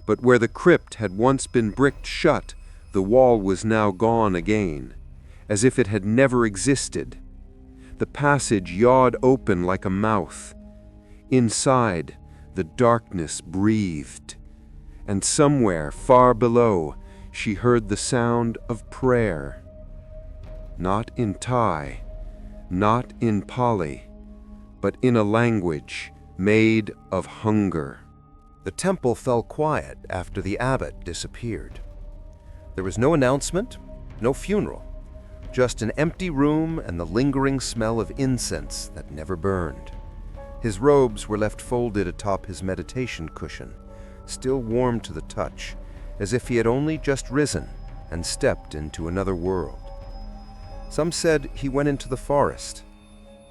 but where the crypt had once been bricked shut, the wall was now gone again, as if it had never existed. The passage yawed open like a mouth. Inside, the darkness breathed, and somewhere far below, she heard the sound of prayer. Not in Thai, not in Pali, but in a language made of hunger. The temple fell quiet after the abbot disappeared. There was no announcement, no funeral, just an empty room and the lingering smell of incense that never burned. His robes were left folded atop his meditation cushion, still warm to the touch, as if he had only just risen and stepped into another world. Some said he went into the forest.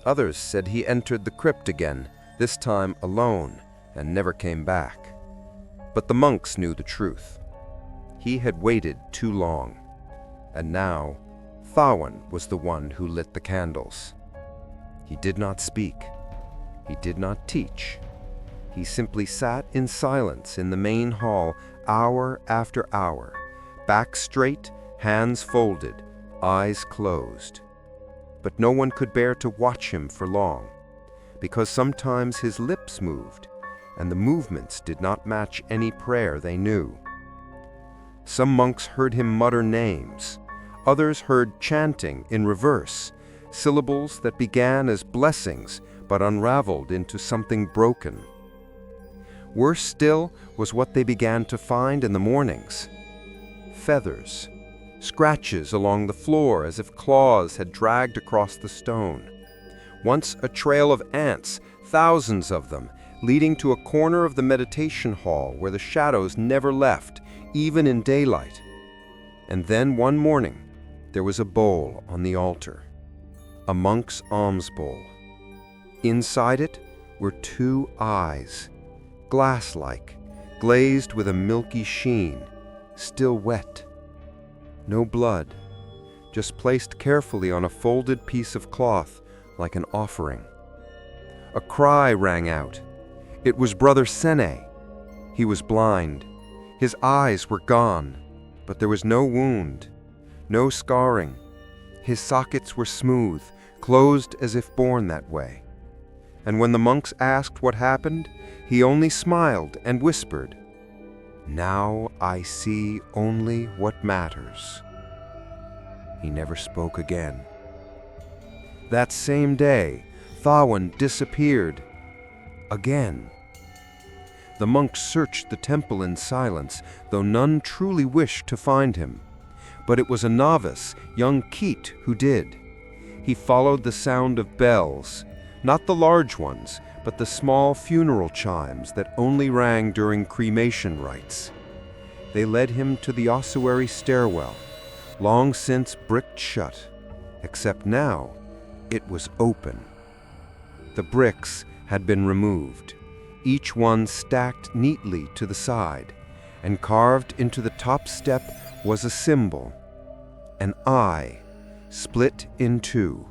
Others said he entered the crypt again, this time alone, and never came back. But the monks knew the truth. He had waited too long, and now Thawan was the one who lit the candles. He did not speak. He did not teach. He simply sat in silence in the main hall hour after hour, back straight, hands folded, eyes closed. But no one could bear to watch him for long, because sometimes his lips moved, and the movements did not match any prayer they knew. Some monks heard him mutter names. Others heard chanting in reverse, syllables that began as blessings but unraveled into something broken. Worse still was what they began to find in the mornings. Feathers, scratches along the floor as if claws had dragged across the stone. Once a trail of ants, thousands of them, leading to a corner of the meditation hall where the shadows never left, even in daylight. And then one morning, there was a bowl on the altar, a monk's alms bowl. Inside it were two eyes, glass-like, glazed with a milky sheen, still wet. No blood, just placed carefully on a folded piece of cloth like an offering. A cry rang out. It was Brother Sene. He was blind. His eyes were gone, but there was no wound, no scarring. His sockets were smooth, closed as if born that way. And when the monks asked what happened, he only smiled and whispered, "Now I see only what matters." He never spoke again. That same day, Thawan disappeared again. The monks searched the temple in silence, though none truly wished to find him. but it was a novice, young Keat, who did. He followed the sound of bells, not the large ones, but the small funeral chimes that only rang during cremation rites. They led him to the ossuary stairwell, long since bricked shut, except now it was open. The bricks had been removed, each one stacked neatly to the side, and carved into the top step was a symbol, an eye split in two.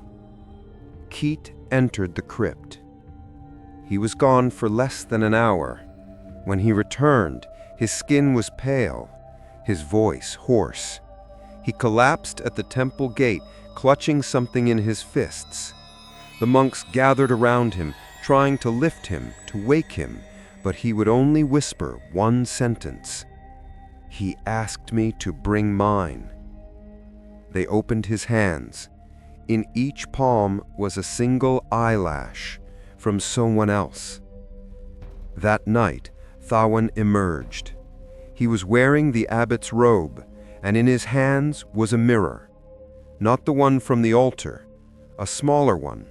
Keat entered the crypt. He was gone for less than an hour. When he returned, his skin was pale, his voice hoarse. He collapsed at the temple gate, clutching something in his fists. The monks gathered around him, trying to lift him, to wake him, but he would only whisper one sentence. "He asked me to bring mine." They opened his hands. In each palm was a single eyelash from someone else. That night, Thawen emerged. He was wearing the abbot's robe, and in his hands was a mirror. Not the one from the altar, a smaller one,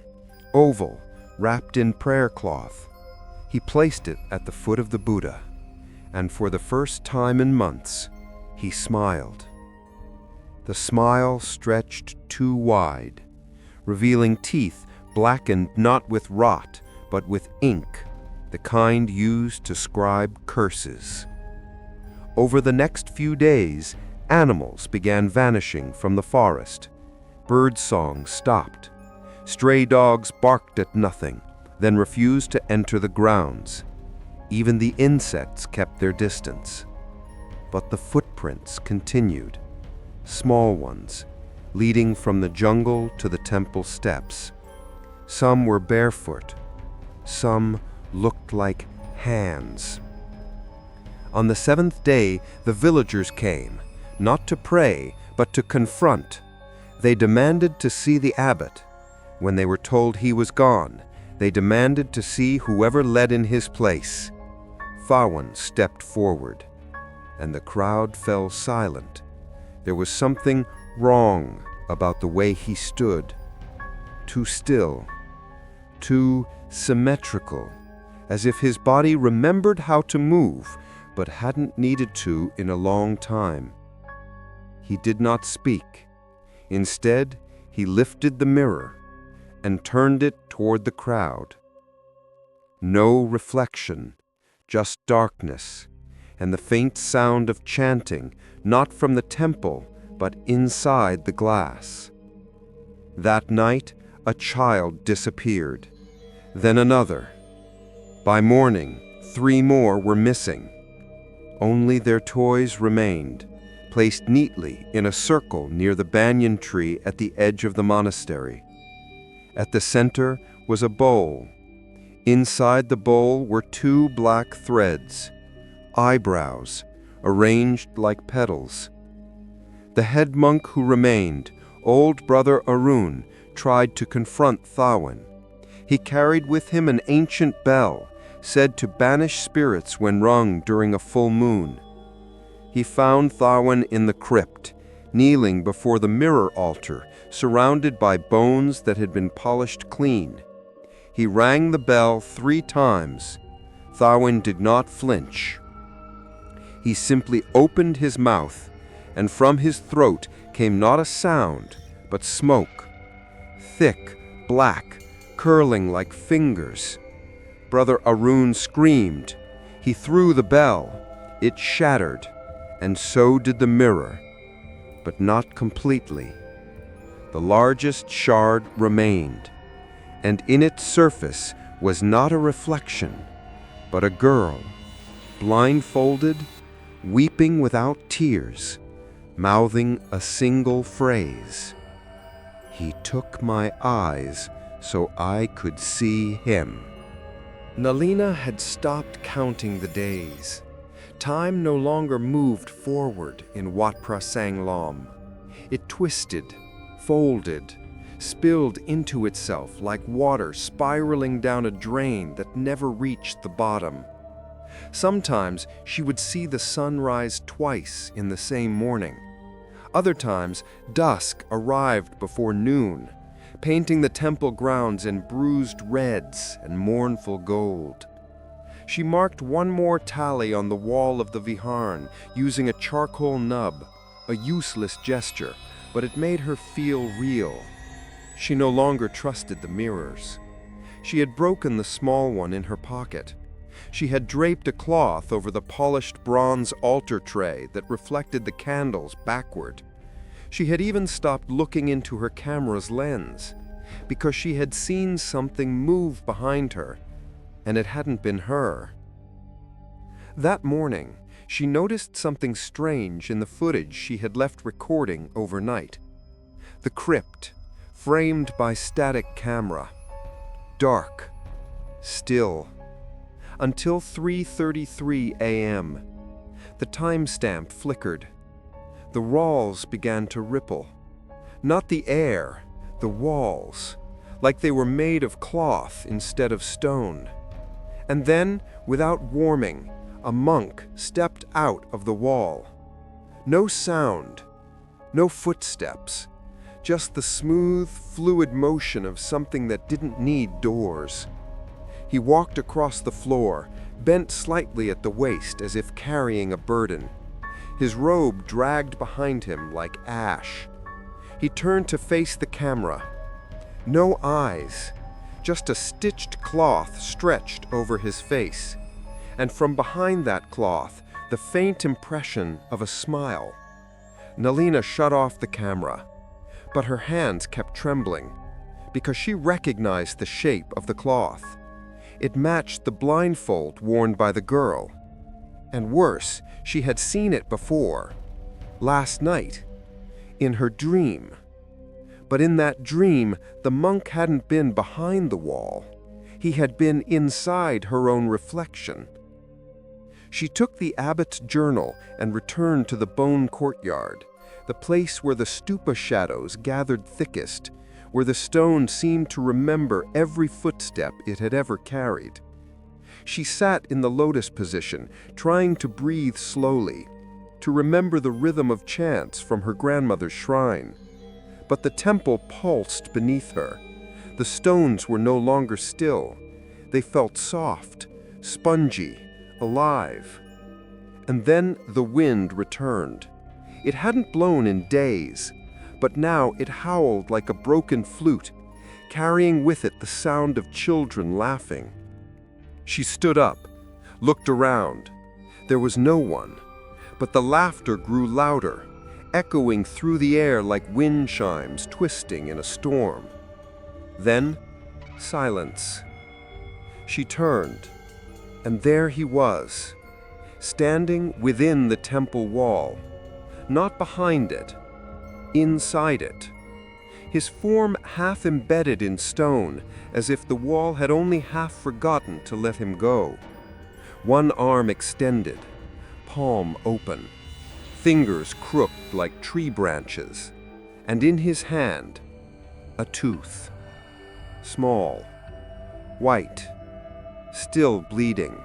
oval, wrapped in prayer cloth. He placed it at the foot of the Buddha, and for the first time in months, he smiled. The smile stretched too wide, revealing teeth blackened not with rot, but with ink, the kind used to scribe curses. Over the next few days, animals began vanishing from the forest. Birdsong stopped. Stray dogs barked at nothing, then refused to enter the grounds. Even the insects kept their distance. But the footprints continued, small ones, leading from the jungle to the temple steps. Some were barefoot, some looked like hands. On the seventh day, the villagers came, not to pray, but to confront. They demanded to see the abbot. When they were told he was gone, they demanded to see whoever led in his place. Thawen stepped forward, and the crowd fell silent. There was something wrong about the way he stood. Too still, too symmetrical, as if his body remembered how to move, but hadn't needed to in a long time. He did not speak. Instead, he lifted the mirror and turned it toward the crowd. No reflection, just darkness, and the faint sound of chanting, not from the temple, but inside the glass. That night, a child disappeared, then another. By morning, 3 more were missing. Only their toys remained, placed neatly in a circle near the banyan tree at the edge of the monastery. At the center was a bowl. Inside the bowl were 2 black threads, eyebrows, arranged like petals. The head monk who remained, old brother Arun, tried to confront Thawen. He carried with him an ancient bell, said to banish spirits when rung during a full moon. He found Thawen in the crypt, kneeling before the mirror altar, surrounded by bones that had been polished clean. He rang the bell 3 times. Thawen did not flinch. He simply opened his mouth, and from his throat came not a sound, but smoke, thick, black, curling like fingers. Brother Arun screamed. He threw the bell. It shattered, and so did the mirror, but not completely. The largest shard remained, and in its surface was not a reflection, but a girl, blindfolded, weeping without tears, mouthing a single phrase. "He took my eyes so I could see him." Nalina had stopped counting the days. Time no longer moved forward in Wat Phra Saeng Lom. It twisted, folded, spilled into itself like water spiraling down a drain that never reached the bottom. Sometimes she would see the sun rise twice in the same morning. Other times, dusk arrived before noon, painting the temple grounds in bruised reds and mournful gold. She marked one more tally on the wall of the viharn using a charcoal nub, a useless gesture, but it made her feel real. She no longer trusted the mirrors. She had broken the small one in her pocket. She had draped a cloth over the polished bronze altar tray that reflected the candles backward. She had even stopped looking into her camera's lens, because she had seen something move behind her, and it hadn't been her. That morning, she noticed something strange in the footage she had left recording overnight. The crypt, framed by static camera. Dark. Still. Until 3:33 a.m. The timestamp flickered. The walls began to ripple. Not the air, the walls, like they were made of cloth instead of stone. And then, without warning, a monk stepped out of the wall. No sound, no footsteps, just the smooth, fluid motion of something that didn't need doors. He walked across the floor, bent slightly at the waist as if carrying a burden. His robe dragged behind him like ash. He turned to face the camera. No eyes, just a stitched cloth stretched over his face. And from behind that cloth, the faint impression of a smile. Nalina shut off the camera, but her hands kept trembling, because she recognized the shape of the cloth. It matched the blindfold worn by the girl. And worse, she had seen it before, last night, in her dream. But in that dream, the monk hadn't been behind the wall. He had been inside her own reflection. She took the abbot's journal and returned to the bone courtyard, the place where the stupa shadows gathered thickest, where the stone seemed to remember every footstep it had ever carried. She sat in the lotus position, trying to breathe slowly, to remember the rhythm of chants from her grandmother's shrine. But the temple pulsed beneath her. The stones were no longer still. They felt soft, spongy, alive. And then the wind returned. It hadn't blown in days, but now it howled like a broken flute, carrying with it the sound of children laughing. She stood up, looked around. There was no one, but the laughter grew louder, echoing through the air like wind chimes twisting in a storm. Then, silence. She turned, and there he was, standing within the temple wall, not behind it, inside it. His form half embedded in stone, as if the wall had only half forgotten to let him go. One arm extended, palm open, fingers crooked like tree branches, and in his hand, a tooth. Small, white, still bleeding.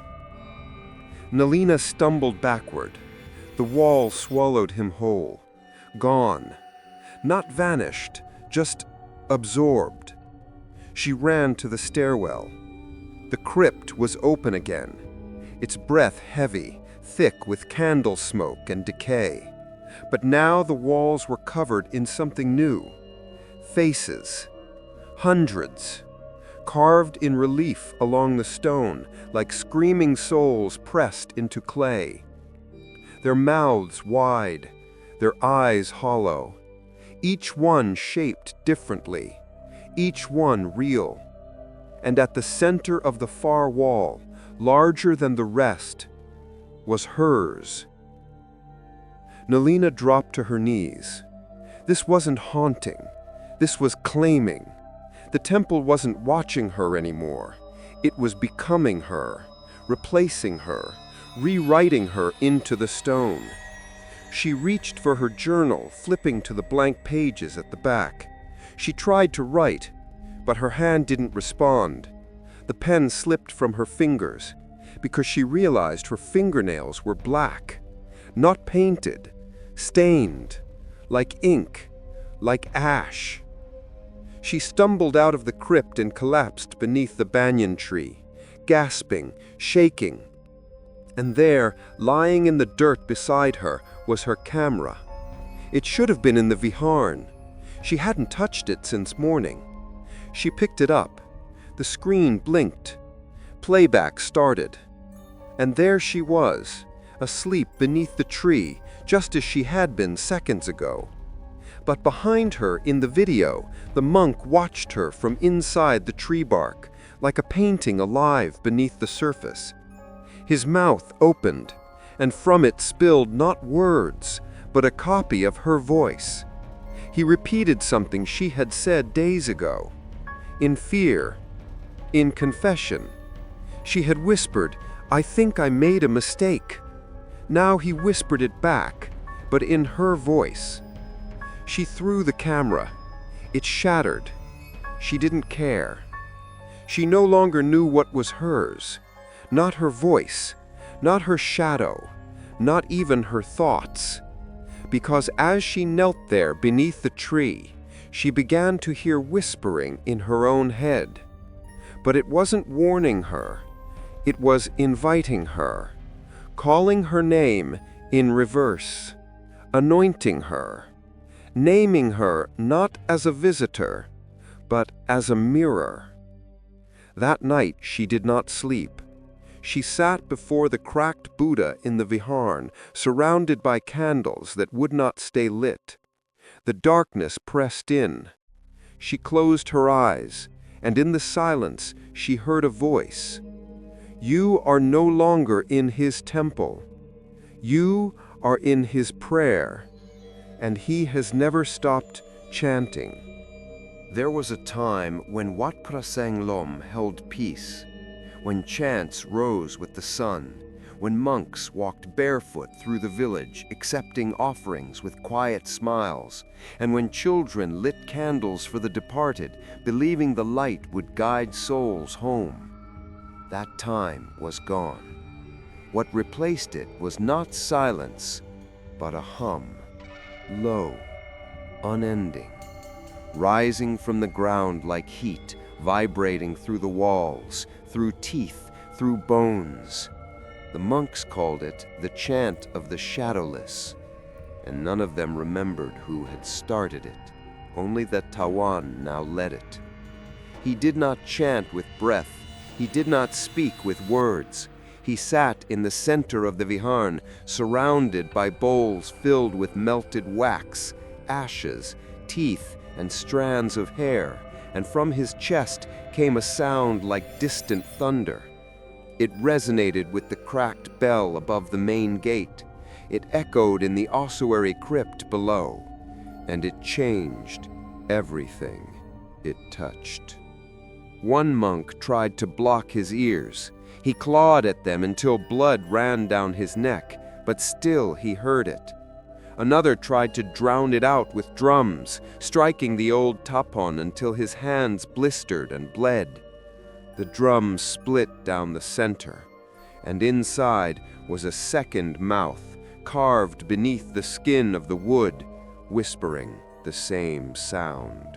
Nalina stumbled backward. The wall swallowed him whole. Gone. Not vanished, just absorbed. She ran to the stairwell. The crypt was open again, its breath heavy, thick with candle smoke and decay. But now the walls were covered in something new. Faces. Hundreds. Carved in relief along the stone, like screaming souls pressed into clay. Their mouths wide, their eyes hollow. Each one shaped differently, each one real. And at the center of the far wall, larger than the rest, was hers. Nalina dropped to her knees. This wasn't haunting. This was claiming. The temple wasn't watching her anymore. It was becoming her, replacing her, rewriting her into the stone. She reached for her journal, flipping to the blank pages at the back. She tried to write, but her hand didn't respond. The pen slipped from her fingers, because she realized her fingernails were black, not painted, stained, like ink, like ash. She stumbled out of the crypt and collapsed beneath the banyan tree, gasping, shaking. And there, lying in the dirt beside her, was her camera. It should have been in the viharn. She hadn't touched it since morning. She picked it up. The screen blinked. Playback started. And there she was, asleep beneath the tree, just as she had been seconds ago. But behind her, in the video, the monk watched her from inside the tree bark, like a painting alive beneath the surface. His mouth opened, and from it spilled not words, but a copy of her voice. He repeated something she had said days ago. In fear, in confession. She had whispered, "I think I made a mistake." Now he whispered it back, but in her voice. She threw the camera. It shattered. She didn't care. She no longer knew what was hers. Not her voice, not her shadow, not even her thoughts. Because as she knelt there beneath the tree, she began to hear whispering in her own head. But it wasn't warning her. It was inviting her, calling her name in reverse, anointing her, naming her not as a visitor, but as a mirror. That night she did not sleep. She sat before the cracked Buddha in the viharn, surrounded by candles that would not stay lit. The darkness pressed in. She closed her eyes, and in the silence she heard a voice. "You are no longer in his temple. You are in his prayer, and he has never stopped chanting." There was a time when Wat Phra Saeng Lom held peace, when chants rose with the sun, when monks walked barefoot through the village, accepting offerings with quiet smiles, and when children lit candles for the departed, believing the light would guide souls home. That time was gone. What replaced it was not silence, but a hum, low, unending, rising from the ground like heat, vibrating through the walls, through teeth, through bones. The monks called it the chant of the shadowless, and none of them remembered who had started it, only that Tawan now led it. He did not chant with breath. He did not speak with words. He sat in the center of the viharn, surrounded by bowls filled with melted wax, ashes, teeth, and strands of hair, and from his chest came a sound like distant thunder. It resonated with the cracked bell above the main gate. It echoed in the ossuary crypt below, and it changed everything it touched. One monk tried to block his ears. He clawed at them until blood ran down his neck, but still he heard it. Another tried to drown it out with drums, striking the old tapon until his hands blistered and bled. The drums split down the center, and inside was a second mouth, carved beneath the skin of the wood, whispering the same sound.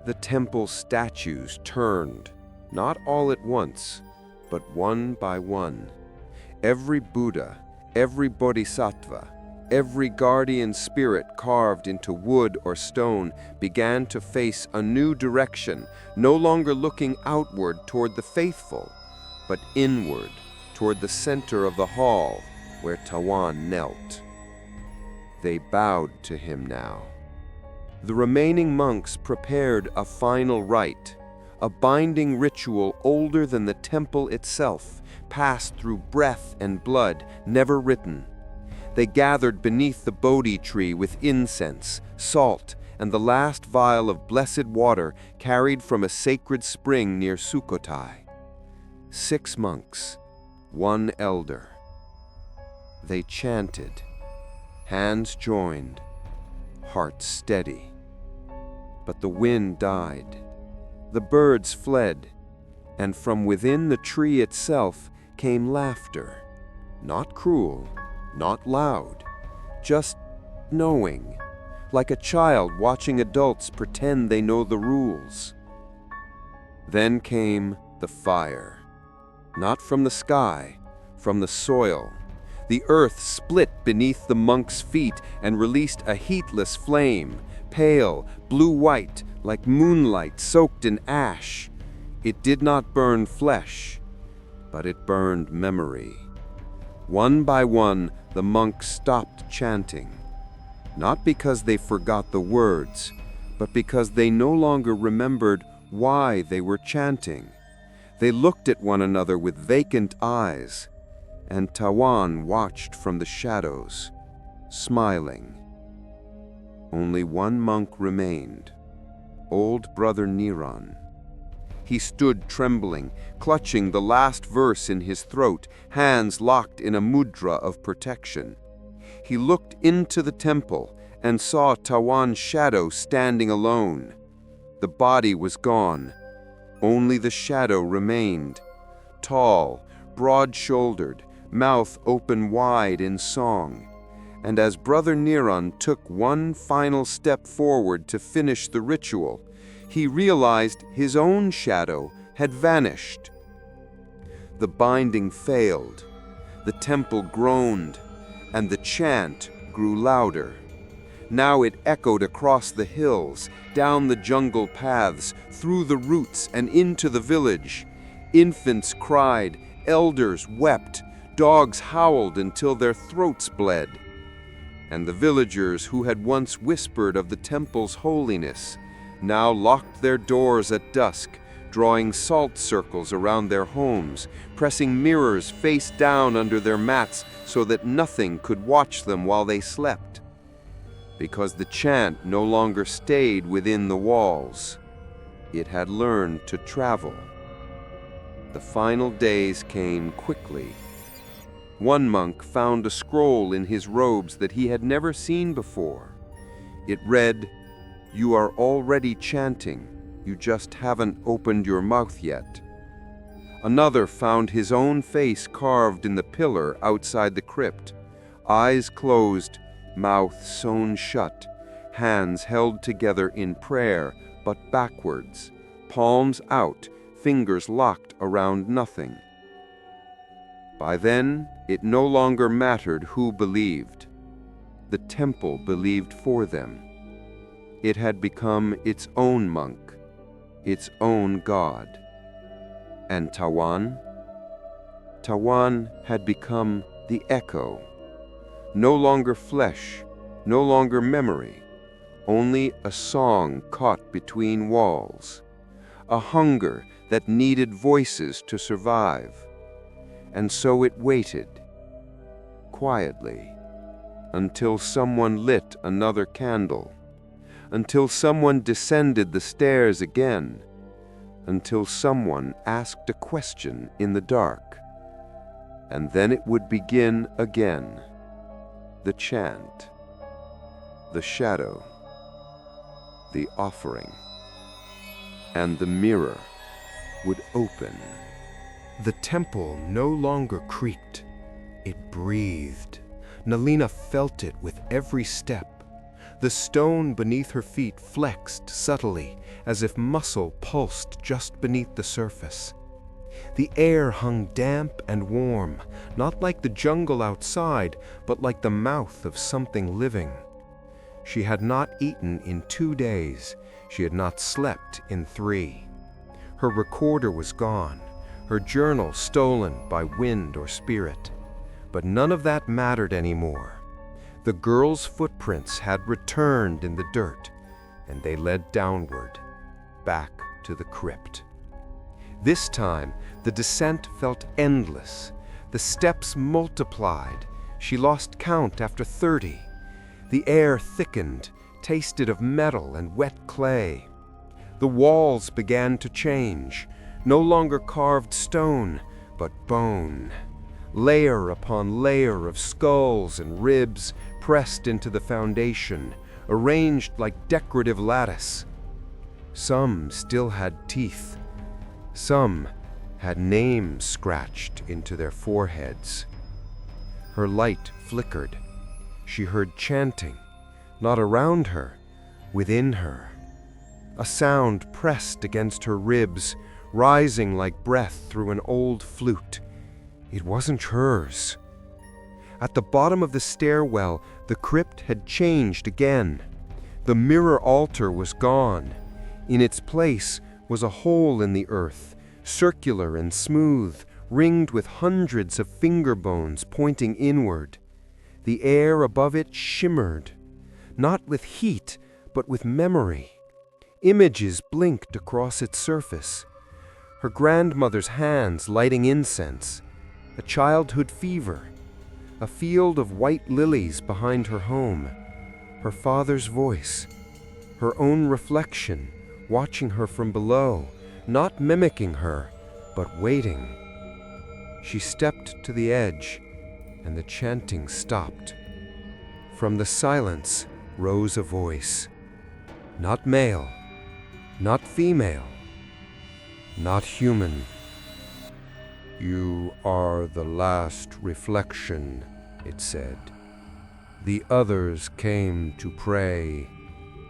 The temple statues turned, not all at once, but one by one. Every Buddha, every Bodhisattva, every guardian spirit carved into wood or stone began to face a new direction, no longer looking outward toward the faithful, but inward toward the center of the hall where Tawan knelt. They bowed to him now. The remaining monks prepared a final rite, a binding ritual older than the temple itself, passed through breath and blood, never written. They gathered beneath the Bodhi tree with incense, salt, and the last vial of blessed water carried from a sacred spring near Sukhothai. 6 monks, 1 elder. They chanted, hands joined, hearts steady. But the wind died, the birds fled, and from within the tree itself came laughter, not cruel, not loud, just knowing, like a child watching adults pretend they know the rules. Then came the fire. Not from the sky, from the soil. The earth split beneath the monk's feet and released a heatless flame, pale, blue-white, like moonlight soaked in ash. It did not burn flesh, but it burned memory. One by one, the monks stopped chanting. Not because they forgot the words, but because they no longer remembered why they were chanting. They looked at one another with vacant eyes, and Tawan watched from the shadows, smiling. Only one monk remained, old brother Niran. He stood trembling, clutching the last verse in his throat, hands locked in a mudra of protection. He looked into the temple and saw Tawan's shadow standing alone. The body was gone. Only the shadow remained, tall, broad-shouldered, mouth open wide in song. And as Brother Niran took one final step forward to finish the ritual, he realized his own shadow had vanished. The binding failed, the temple groaned, and the chant grew louder. Now it echoed across the hills, down the jungle paths, through the roots and into the village. Infants cried, elders wept, dogs howled until their throats bled. And the villagers who had once whispered of the temple's holiness now locked their doors at dusk, drawing salt circles around their homes, pressing mirrors face down under their mats so that nothing could watch them while they slept. Because the chant no longer stayed within the walls. It had learned to travel. The final days came quickly. One monk found a scroll in his robes that he had never seen before. It read, "You are already chanting, you just haven't opened your mouth yet." Another found his own face carved in the pillar outside the crypt, eyes closed, mouth sewn shut, hands held together in prayer, but backwards, palms out, fingers locked around nothing. By then, it no longer mattered who believed. The temple believed for them. It had become its own monk, its own god. And Tawan? Tawan had become the echo. No longer flesh, no longer memory, only a song caught between walls, a hunger that needed voices to survive. And so it waited, quietly, until someone lit another candle, until someone descended the stairs again, until someone asked a question in the dark. And then it would begin again. The chant, the shadow, the offering, and the mirror would open. The temple no longer creaked. It breathed. Nalina felt it with every step. The stone beneath her feet flexed subtly, as if muscle pulsed just beneath the surface. The air hung damp and warm, not like the jungle outside, but like the mouth of something living. She had not eaten in 2 days. She had not slept in 3. Her recorder was gone, her journal stolen by wind or spirit. But none of that mattered anymore. The girl's footprints had returned in the dirt, and they led downward, back to the crypt. This time, the descent felt endless. The steps multiplied. She lost count after 30. The air thickened, tasted of metal and wet clay. The walls began to change, no longer carved stone, but bone. Layer upon layer of skulls and ribs pressed into the foundation, arranged like decorative lattice. Some still had teeth. Some had names scratched into their foreheads. Her light flickered. She heard chanting, not around her, within her. A sound pressed against her ribs, rising like breath through an old flute. It wasn't hers. At the bottom of the stairwell, the crypt had changed again. The mirror altar was gone. In its place was a hole in the earth, circular and smooth, ringed with hundreds of finger bones pointing inward. The air above it shimmered, not with heat, but with memory. Images blinked across its surface. Her grandmother's hands lighting incense, a childhood fever, a field of white lilies behind her home, her father's voice, her own reflection, watching her from below, not mimicking her, but waiting. She stepped to the edge, and the chanting stopped. From the silence rose a voice, not male, not female, not human. "You are the last reflection," it said. "The others came to pray,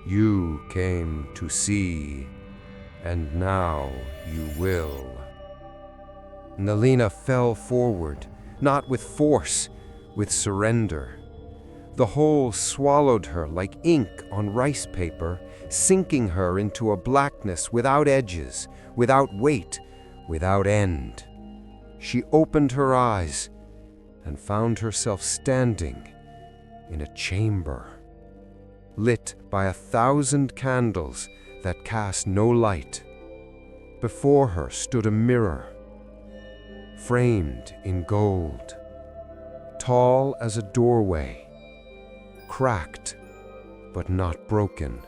you came to see, and now you will." Nalina fell forward, not with force, with surrender. The hole swallowed her like ink on rice paper, sinking her into a blackness without edges, without weight, without end. She opened her eyes and found herself standing in a chamber, lit by 1,000 candles that cast no light. Before her stood a mirror, framed in gold, tall as a doorway, cracked but not broken.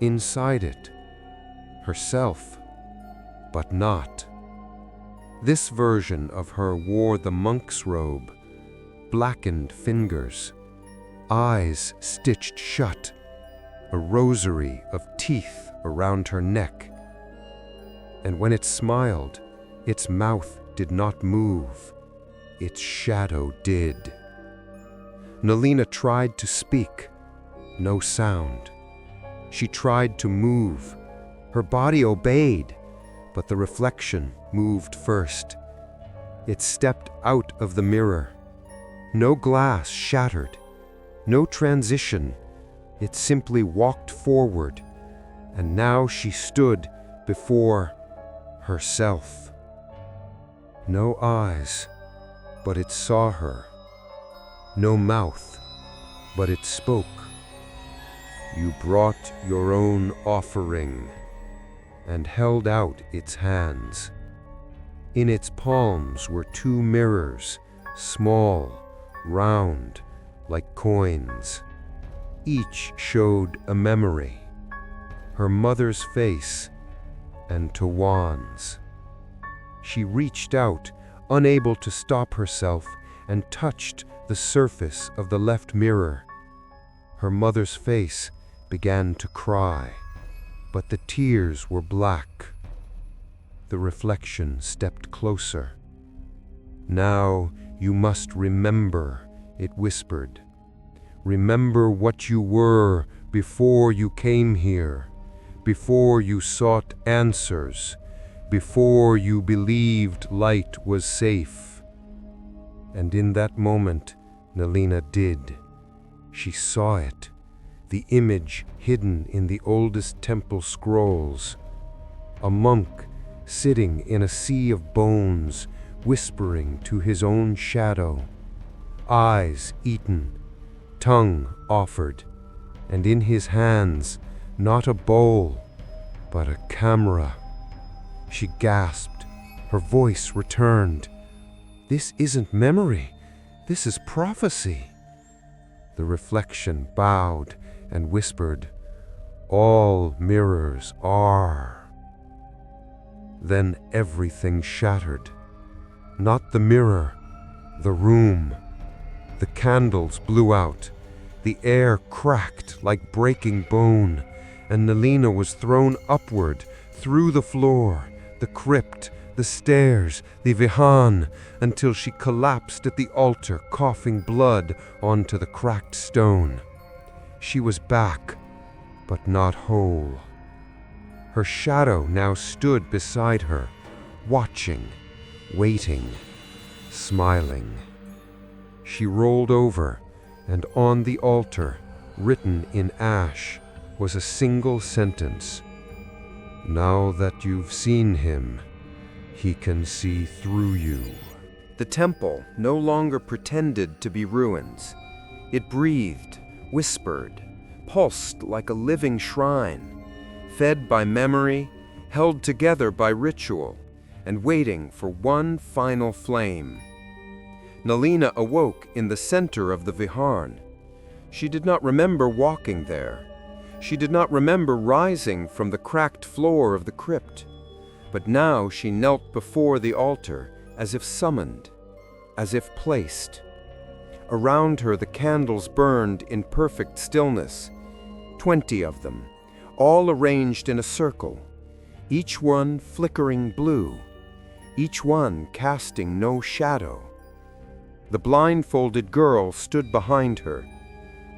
Inside it, herself, but not. This version of her wore the monk's robe, blackened fingers, eyes stitched shut, a rosary of teeth around her neck. And when it smiled, its mouth did not move, its shadow did. Nalina tried to speak, no sound. She tried to move. Her body obeyed, but the reflection moved first. It stepped out of the mirror. No glass shattered, no transition. It simply walked forward, and now she stood before herself. No eyes, but it saw her. No mouth, but it spoke. "You brought your own offering," and held out its hands. In its palms were 2 mirrors, small, round, like coins. Each showed a memory, her mother's face and Tawan's. She reached out, unable to stop herself, and touched the surface of the left mirror. Her mother's face began to cry, but the tears were black. The reflection stepped closer. "Now you must remember," it whispered. "Remember what you were before you came here, before you sought answers, before you believed light was safe." And in that moment, Nalina did. She saw it, the image hidden in the oldest temple scrolls. A monk sitting in a sea of bones, whispering to his own shadow. Eyes eaten, tongue offered, and in his hands, not a bowl, but a camera. She gasped, her voice returned. "This isn't memory, this is prophecy." The reflection bowed and whispered, "All mirrors are." Then everything shattered. Not the mirror, the room. The candles blew out. The air cracked like breaking bone, and Nalina was thrown upward, through the floor, the crypt, the stairs, the vihan, until she collapsed at the altar, coughing blood onto the cracked stone. She was back, but not whole. Her shadow now stood beside her, watching, waiting, smiling. She rolled over, and on the altar, written in ash, was a single sentence. "Now that you've seen him, he can see through you." The temple no longer pretended to be ruins. It breathed, whispered, pulsed like a living shrine, fed by memory, held together by ritual, and waiting for one final flame. Nalina awoke in the center of the viharn. She did not remember walking there. She did not remember rising from the cracked floor of the crypt. But now she knelt before the altar, as if summoned, as if placed. Around her the candles burned in perfect stillness, 20 of them, all arranged in a circle, each one flickering blue, each one casting no shadow. The blindfolded girl stood behind her.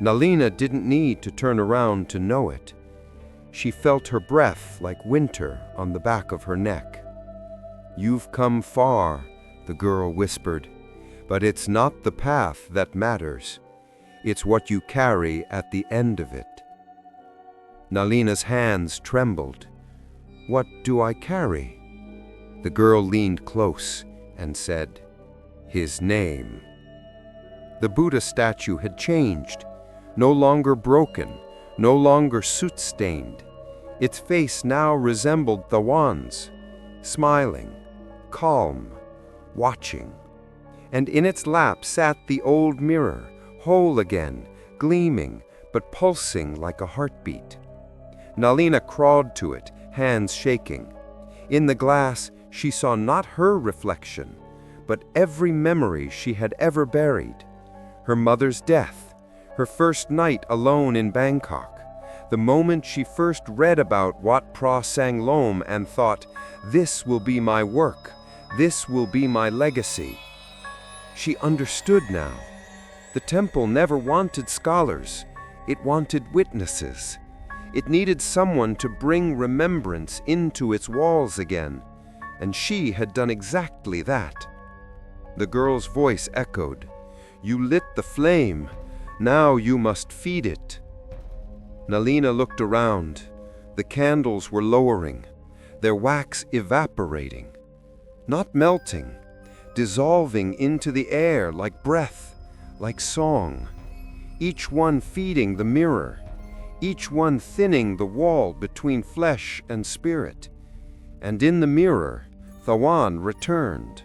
Nalina didn't need to turn around to know it. She felt her breath like winter on the back of her neck. "You've come far," the girl whispered, "but it's not the path that matters. It's what you carry at the end of it." Nalina's hands trembled. "What do I carry?" The girl leaned close and said, "His name." The Buddha statue had changed, no longer broken, no longer soot-stained. Its face now resembled Thawan's, smiling, calm, watching. And in its lap sat the old mirror, whole again, gleaming, but pulsing like a heartbeat. Nalina crawled to it, hands shaking. In the glass, she saw not her reflection, but every memory she had ever buried. Her mother's death, her first night alone in Bangkok, the moment she first read about Wat Phra Saeng Lom and thought, "This will be my work, this will be my legacy." She understood now. The temple never wanted scholars, it wanted witnesses. It needed someone to bring remembrance into its walls again, and she had done exactly that. The girl's voice echoed, "You lit the flame, now you must feed it." Nalina looked around. The candles were lowering, their wax evaporating, not melting, dissolving into the air like breath, like song, each one feeding the mirror, each one thinning the wall between flesh and spirit. And in the mirror, Thawan returned,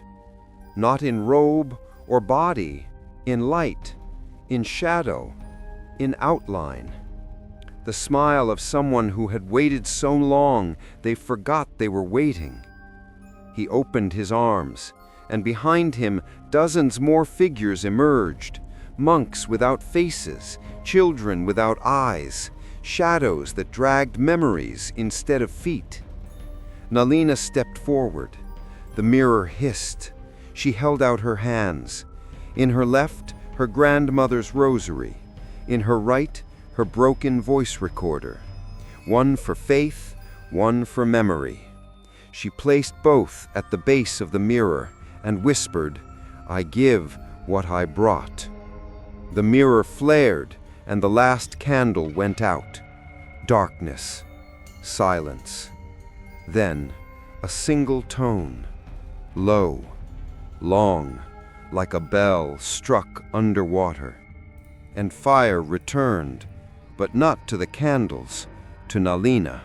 not in robe or body, in light, in shadow, in outline. The smile of someone who had waited so long they forgot they were waiting. He opened his arms, and behind him dozens more figures emerged, monks without faces, children without eyes, shadows that dragged memories instead of feet. Nalina stepped forward. The mirror hissed. She held out her hands. In her left, her grandmother's rosary. In her right, her broken voice recorder. One for faith, one for memory. She placed both at the base of the mirror and whispered, "I give what I brought." The mirror flared, and the last candle went out. Darkness, silence. Then, a single tone, low, long, like a bell struck underwater. And fire returned, but not to the candles, to Nalina.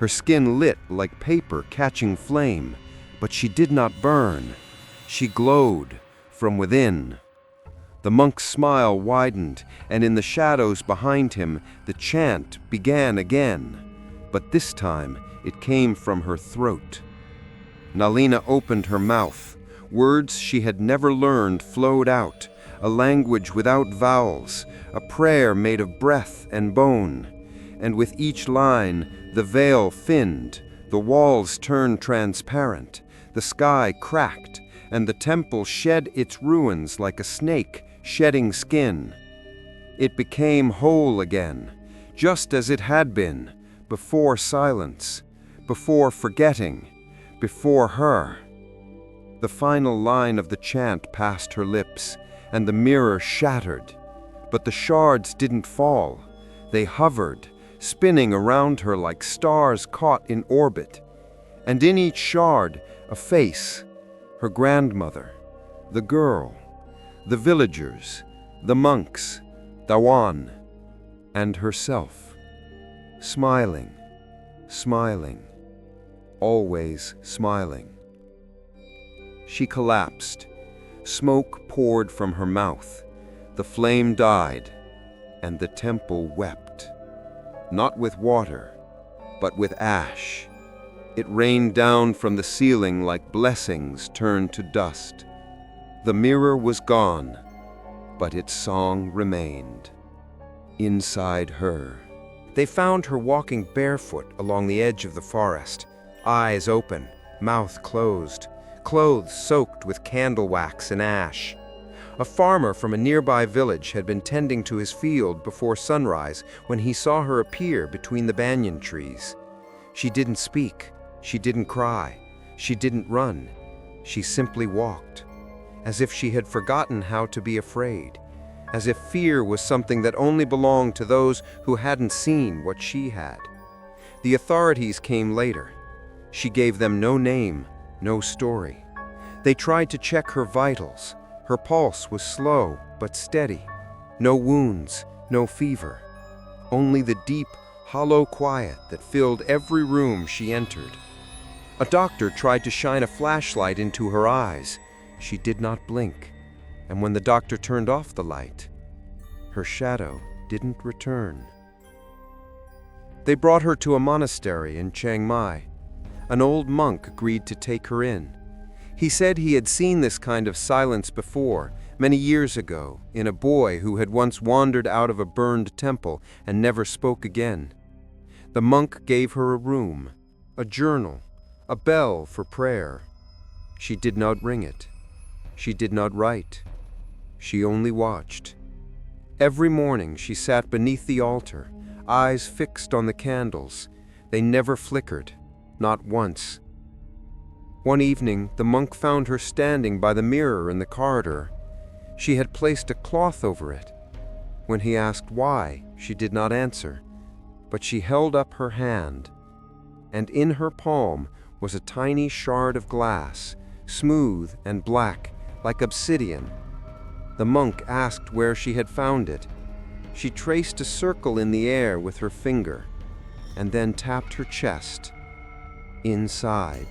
Her skin lit like paper catching flame, but she did not burn. She glowed from within. The monk's smile widened, and in the shadows behind him, the chant began again. But this time, it came from her throat. Nalina opened her mouth. Words she had never learned flowed out, a language without vowels, a prayer made of breath and bone. And with each line, the veil thinned, the walls turned transparent, the sky cracked, and the temple shed its ruins like a snake shedding skin. It became whole again, just as it had been, before silence, before forgetting, before her. The final line of the chant passed her lips, and the mirror shattered. But the shards didn't fall. They hovered, spinning around her like stars caught in orbit. And in each shard, a face, her grandmother, the girl, the villagers, the monks, Dawan, and herself, smiling, smiling, always smiling. She collapsed. Smoke poured from her mouth. The flame died, and the temple wept. Not with water, but with ash. It rained down from the ceiling like blessings turned to dust. The mirror was gone, but its song remained. Inside her. They found her walking barefoot along the edge of the forest, eyes open, mouth closed, clothes soaked with candle wax and ash. A farmer from a nearby village had been tending to his field before sunrise when he saw her appear between the banyan trees. She didn't speak, she didn't cry, she didn't run. She simply walked, as if she had forgotten how to be afraid, as if fear was something that only belonged to those who hadn't seen what she had. The authorities came later. She gave them no name, no story. They tried to check her vitals. Her pulse was slow but steady. No wounds, no fever. Only the deep, hollow quiet that filled every room she entered. A doctor tried to shine a flashlight into her eyes. She did not blink. And when the doctor turned off the light, her shadow didn't return. They brought her to a monastery in Chiang Mai. An old monk agreed to take her in. He said he had seen this kind of silence before, many years ago, in a boy who had once wandered out of a burned temple and never spoke again. The monk gave her a room, a journal, a bell for prayer. She did not ring it. She did not write. She only watched. Every morning she sat beneath the altar, eyes fixed on the candles. They never flickered. Not once. One evening, the monk found her standing by the mirror in the corridor. She had placed a cloth over it. When he asked why, she did not answer, but she held up her hand, and in her palm was a tiny shard of glass, smooth and black, like obsidian. The monk asked where she had found it. She traced a circle in the air with her finger, and then tapped her chest. Inside.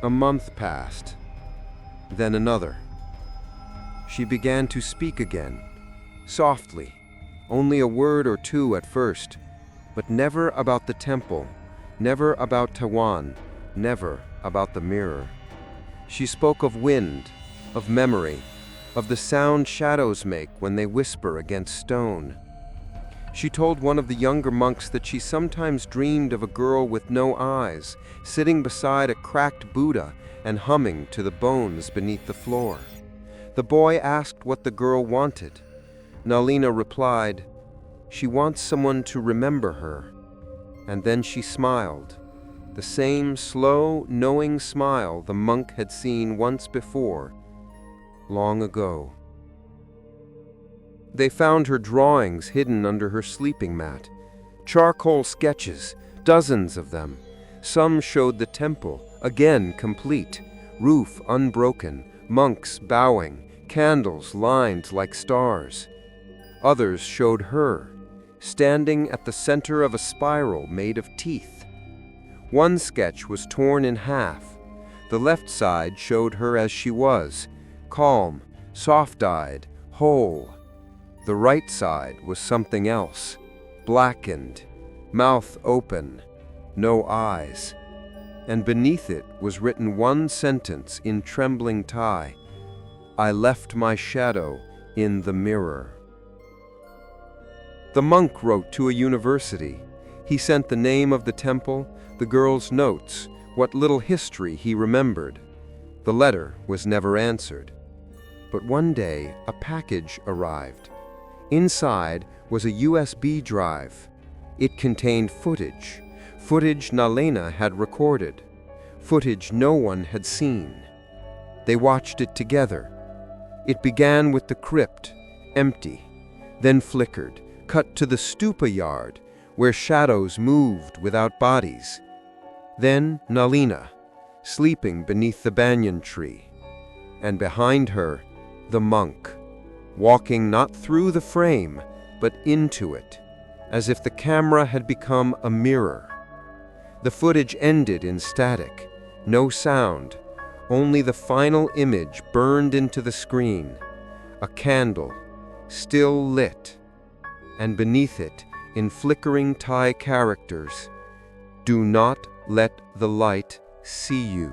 A month passed, then another. She began to speak again, softly, only a word or two at first, but never about the temple, never about Tawan, never about the mirror. She spoke of wind, of memory, of the sound shadows make when they whisper against stone. She told one of the younger monks that she sometimes dreamed of a girl with no eyes, sitting beside a cracked Buddha and humming to the bones beneath the floor. The boy asked what the girl wanted. Nalina replied, "She wants someone to remember her." And then she smiled, the same slow, knowing smile the monk had seen once before, long ago. They found her drawings hidden under her sleeping mat, charcoal sketches, dozens of them. Some showed the temple, again complete, roof unbroken, monks bowing, candles lined like stars. Others showed her, standing at the center of a spiral made of teeth. One sketch was torn in half. The left side showed her as she was, calm, soft-eyed, whole. The right side was something else, blackened, mouth open, no eyes. And beneath it was written one sentence in trembling Thai, "I left my shadow in the mirror." The monk wrote to a university. He sent the name of the temple, the girl's notes, what little history he remembered. The letter was never answered. But one day, a package arrived. Inside was a USB drive. It contained footage Nalena had recorded, footage no one had seen. They watched it together. It began with the crypt, empty, then flickered, cut to the stupa yard, where shadows moved without bodies. Then Nalena, sleeping beneath the banyan tree, and behind her, the monk, walking not through the frame, but into it, as if the camera had become a mirror. The footage ended in static, no sound, only the final image burned into the screen, a candle, still lit, and beneath it, in flickering Thai characters, "Do not let the light see you."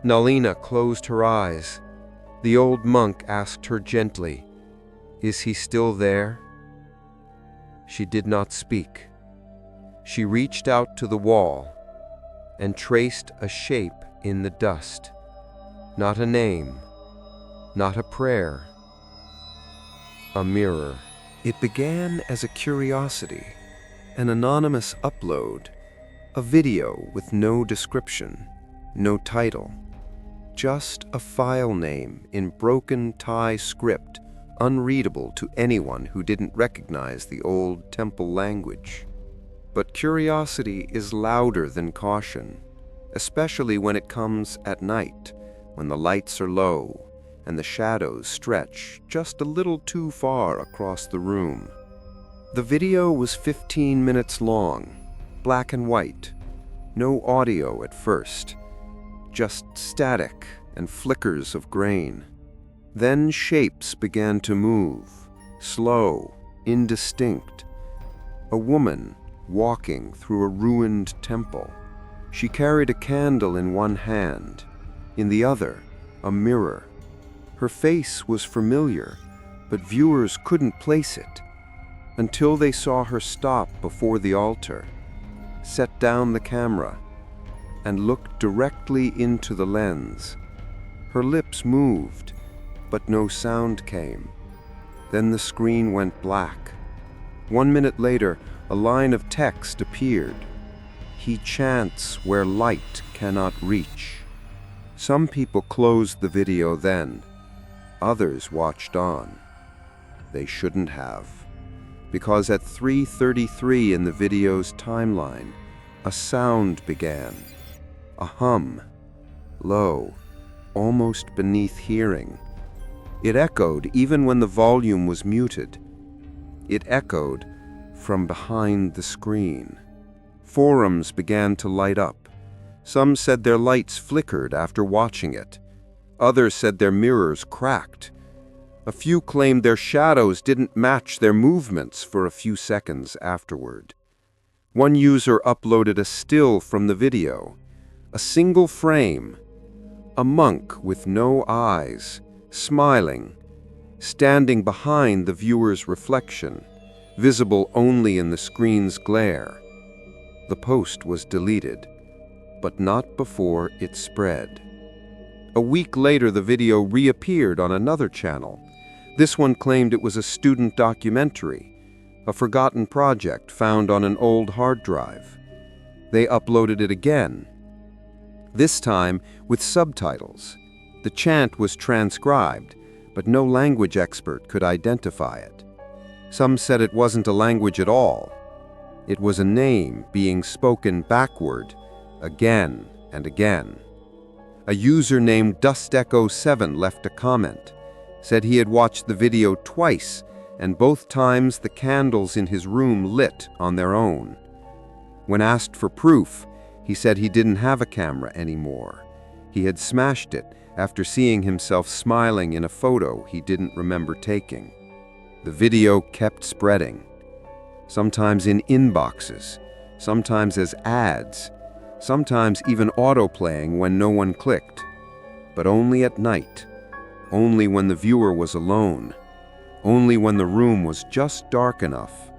Nalena closed her eyes. The old monk asked her gently, "Is he still there?" She did not speak. She reached out to the wall and traced a shape in the dust. Not a name, not a prayer, a mirror. It began as a curiosity, an anonymous upload, a video with no description, no title, just a file name in broken Thai script, unreadable to anyone who didn't recognize the old temple language. But curiosity is louder than caution, especially when it comes at night, when the lights are low and the shadows stretch just a little too far across the room. The video was 15 minutes long, black and white, no audio at first, just static and flickers of grain. Then shapes began to move, slow, indistinct. A woman walking through a ruined temple. She carried a candle in one hand, in the other, a mirror. Her face was familiar, but viewers couldn't place it until they saw her stop before the altar, set down the camera, and look directly into the lens. Her lips moved, but no sound came. Then the screen went black. 1 minute later, a line of text appeared. "He chants where light cannot reach." Some people closed the video then. Others watched on. They shouldn't have, because at 3:33 in the video's timeline, a sound began. A hum, low, almost beneath hearing. It echoed even when the volume was muted. It echoed from behind the screen. Forums began to light up. Some said their lights flickered after watching it. Others said their mirrors cracked. A few claimed their shadows didn't match their movements for a few seconds afterward. One user uploaded a still from the video, a single frame, a monk with no eyes, smiling, standing behind the viewer's reflection, visible only in the screen's glare. The post was deleted, but not before it spread. A week later, the video reappeared on another channel. This one claimed it was a student documentary, a forgotten project found on an old hard drive. They uploaded it again, this time with subtitles. The chant was transcribed, but no language expert could identify it. Some said it wasn't a language at all. It was a name being spoken backward, again and again. A user named DustEcho7 left a comment, said he had watched the video twice, and both times the candles in his room lit on their own. When asked for proof, he said he didn't have a camera anymore. He had smashed it after seeing himself smiling in a photo he didn't remember taking. The video kept spreading, sometimes in inboxes, sometimes as ads, sometimes even autoplaying when no one clicked, but only at night, only when the viewer was alone, only when the room was just dark enough.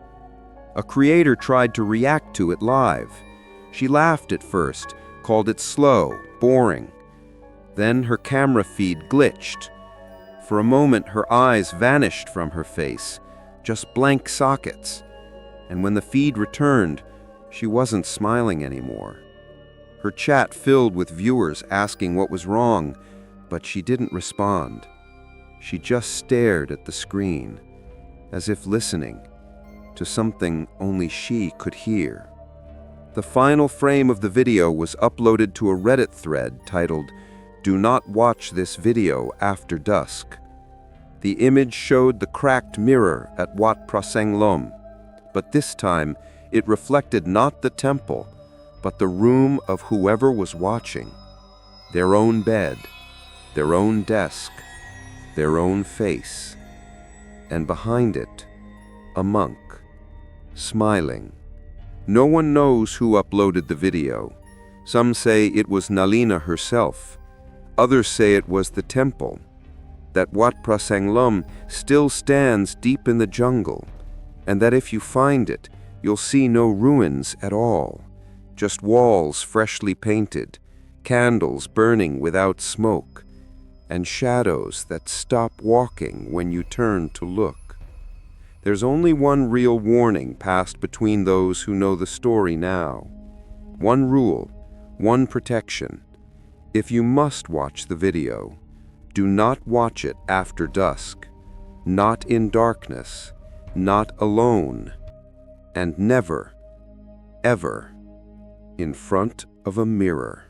A creator tried to react to it live. She laughed at first, called it slow, boring. Then her camera feed glitched. For a moment, her eyes vanished from her face, just blank sockets. And when the feed returned, she wasn't smiling anymore. Her chat filled with viewers asking what was wrong, but she didn't respond. She just stared at the screen, as if listening to something only she could hear. The final frame of the video was uploaded to a Reddit thread titled, "Do not watch this video after dusk." The image showed the cracked mirror at Wat Phra Saeng Lom, but this time it reflected not the temple, but the room of whoever was watching. Their own bed, their own desk, their own face. And behind it, a monk, smiling. No one knows who uploaded the video. Some say it was Nalina herself. Others say it was the temple. That Wat Phra Saeng Lom still stands deep in the jungle, and that if you find it, you'll see no ruins at all. Just walls freshly painted, candles burning without smoke, and shadows that stop walking when you turn to look. There's only one real warning passed between those who know the story now. One rule, one protection. If you must watch the video, do not watch it after dusk, not in darkness, not alone, and never, ever in front of a mirror.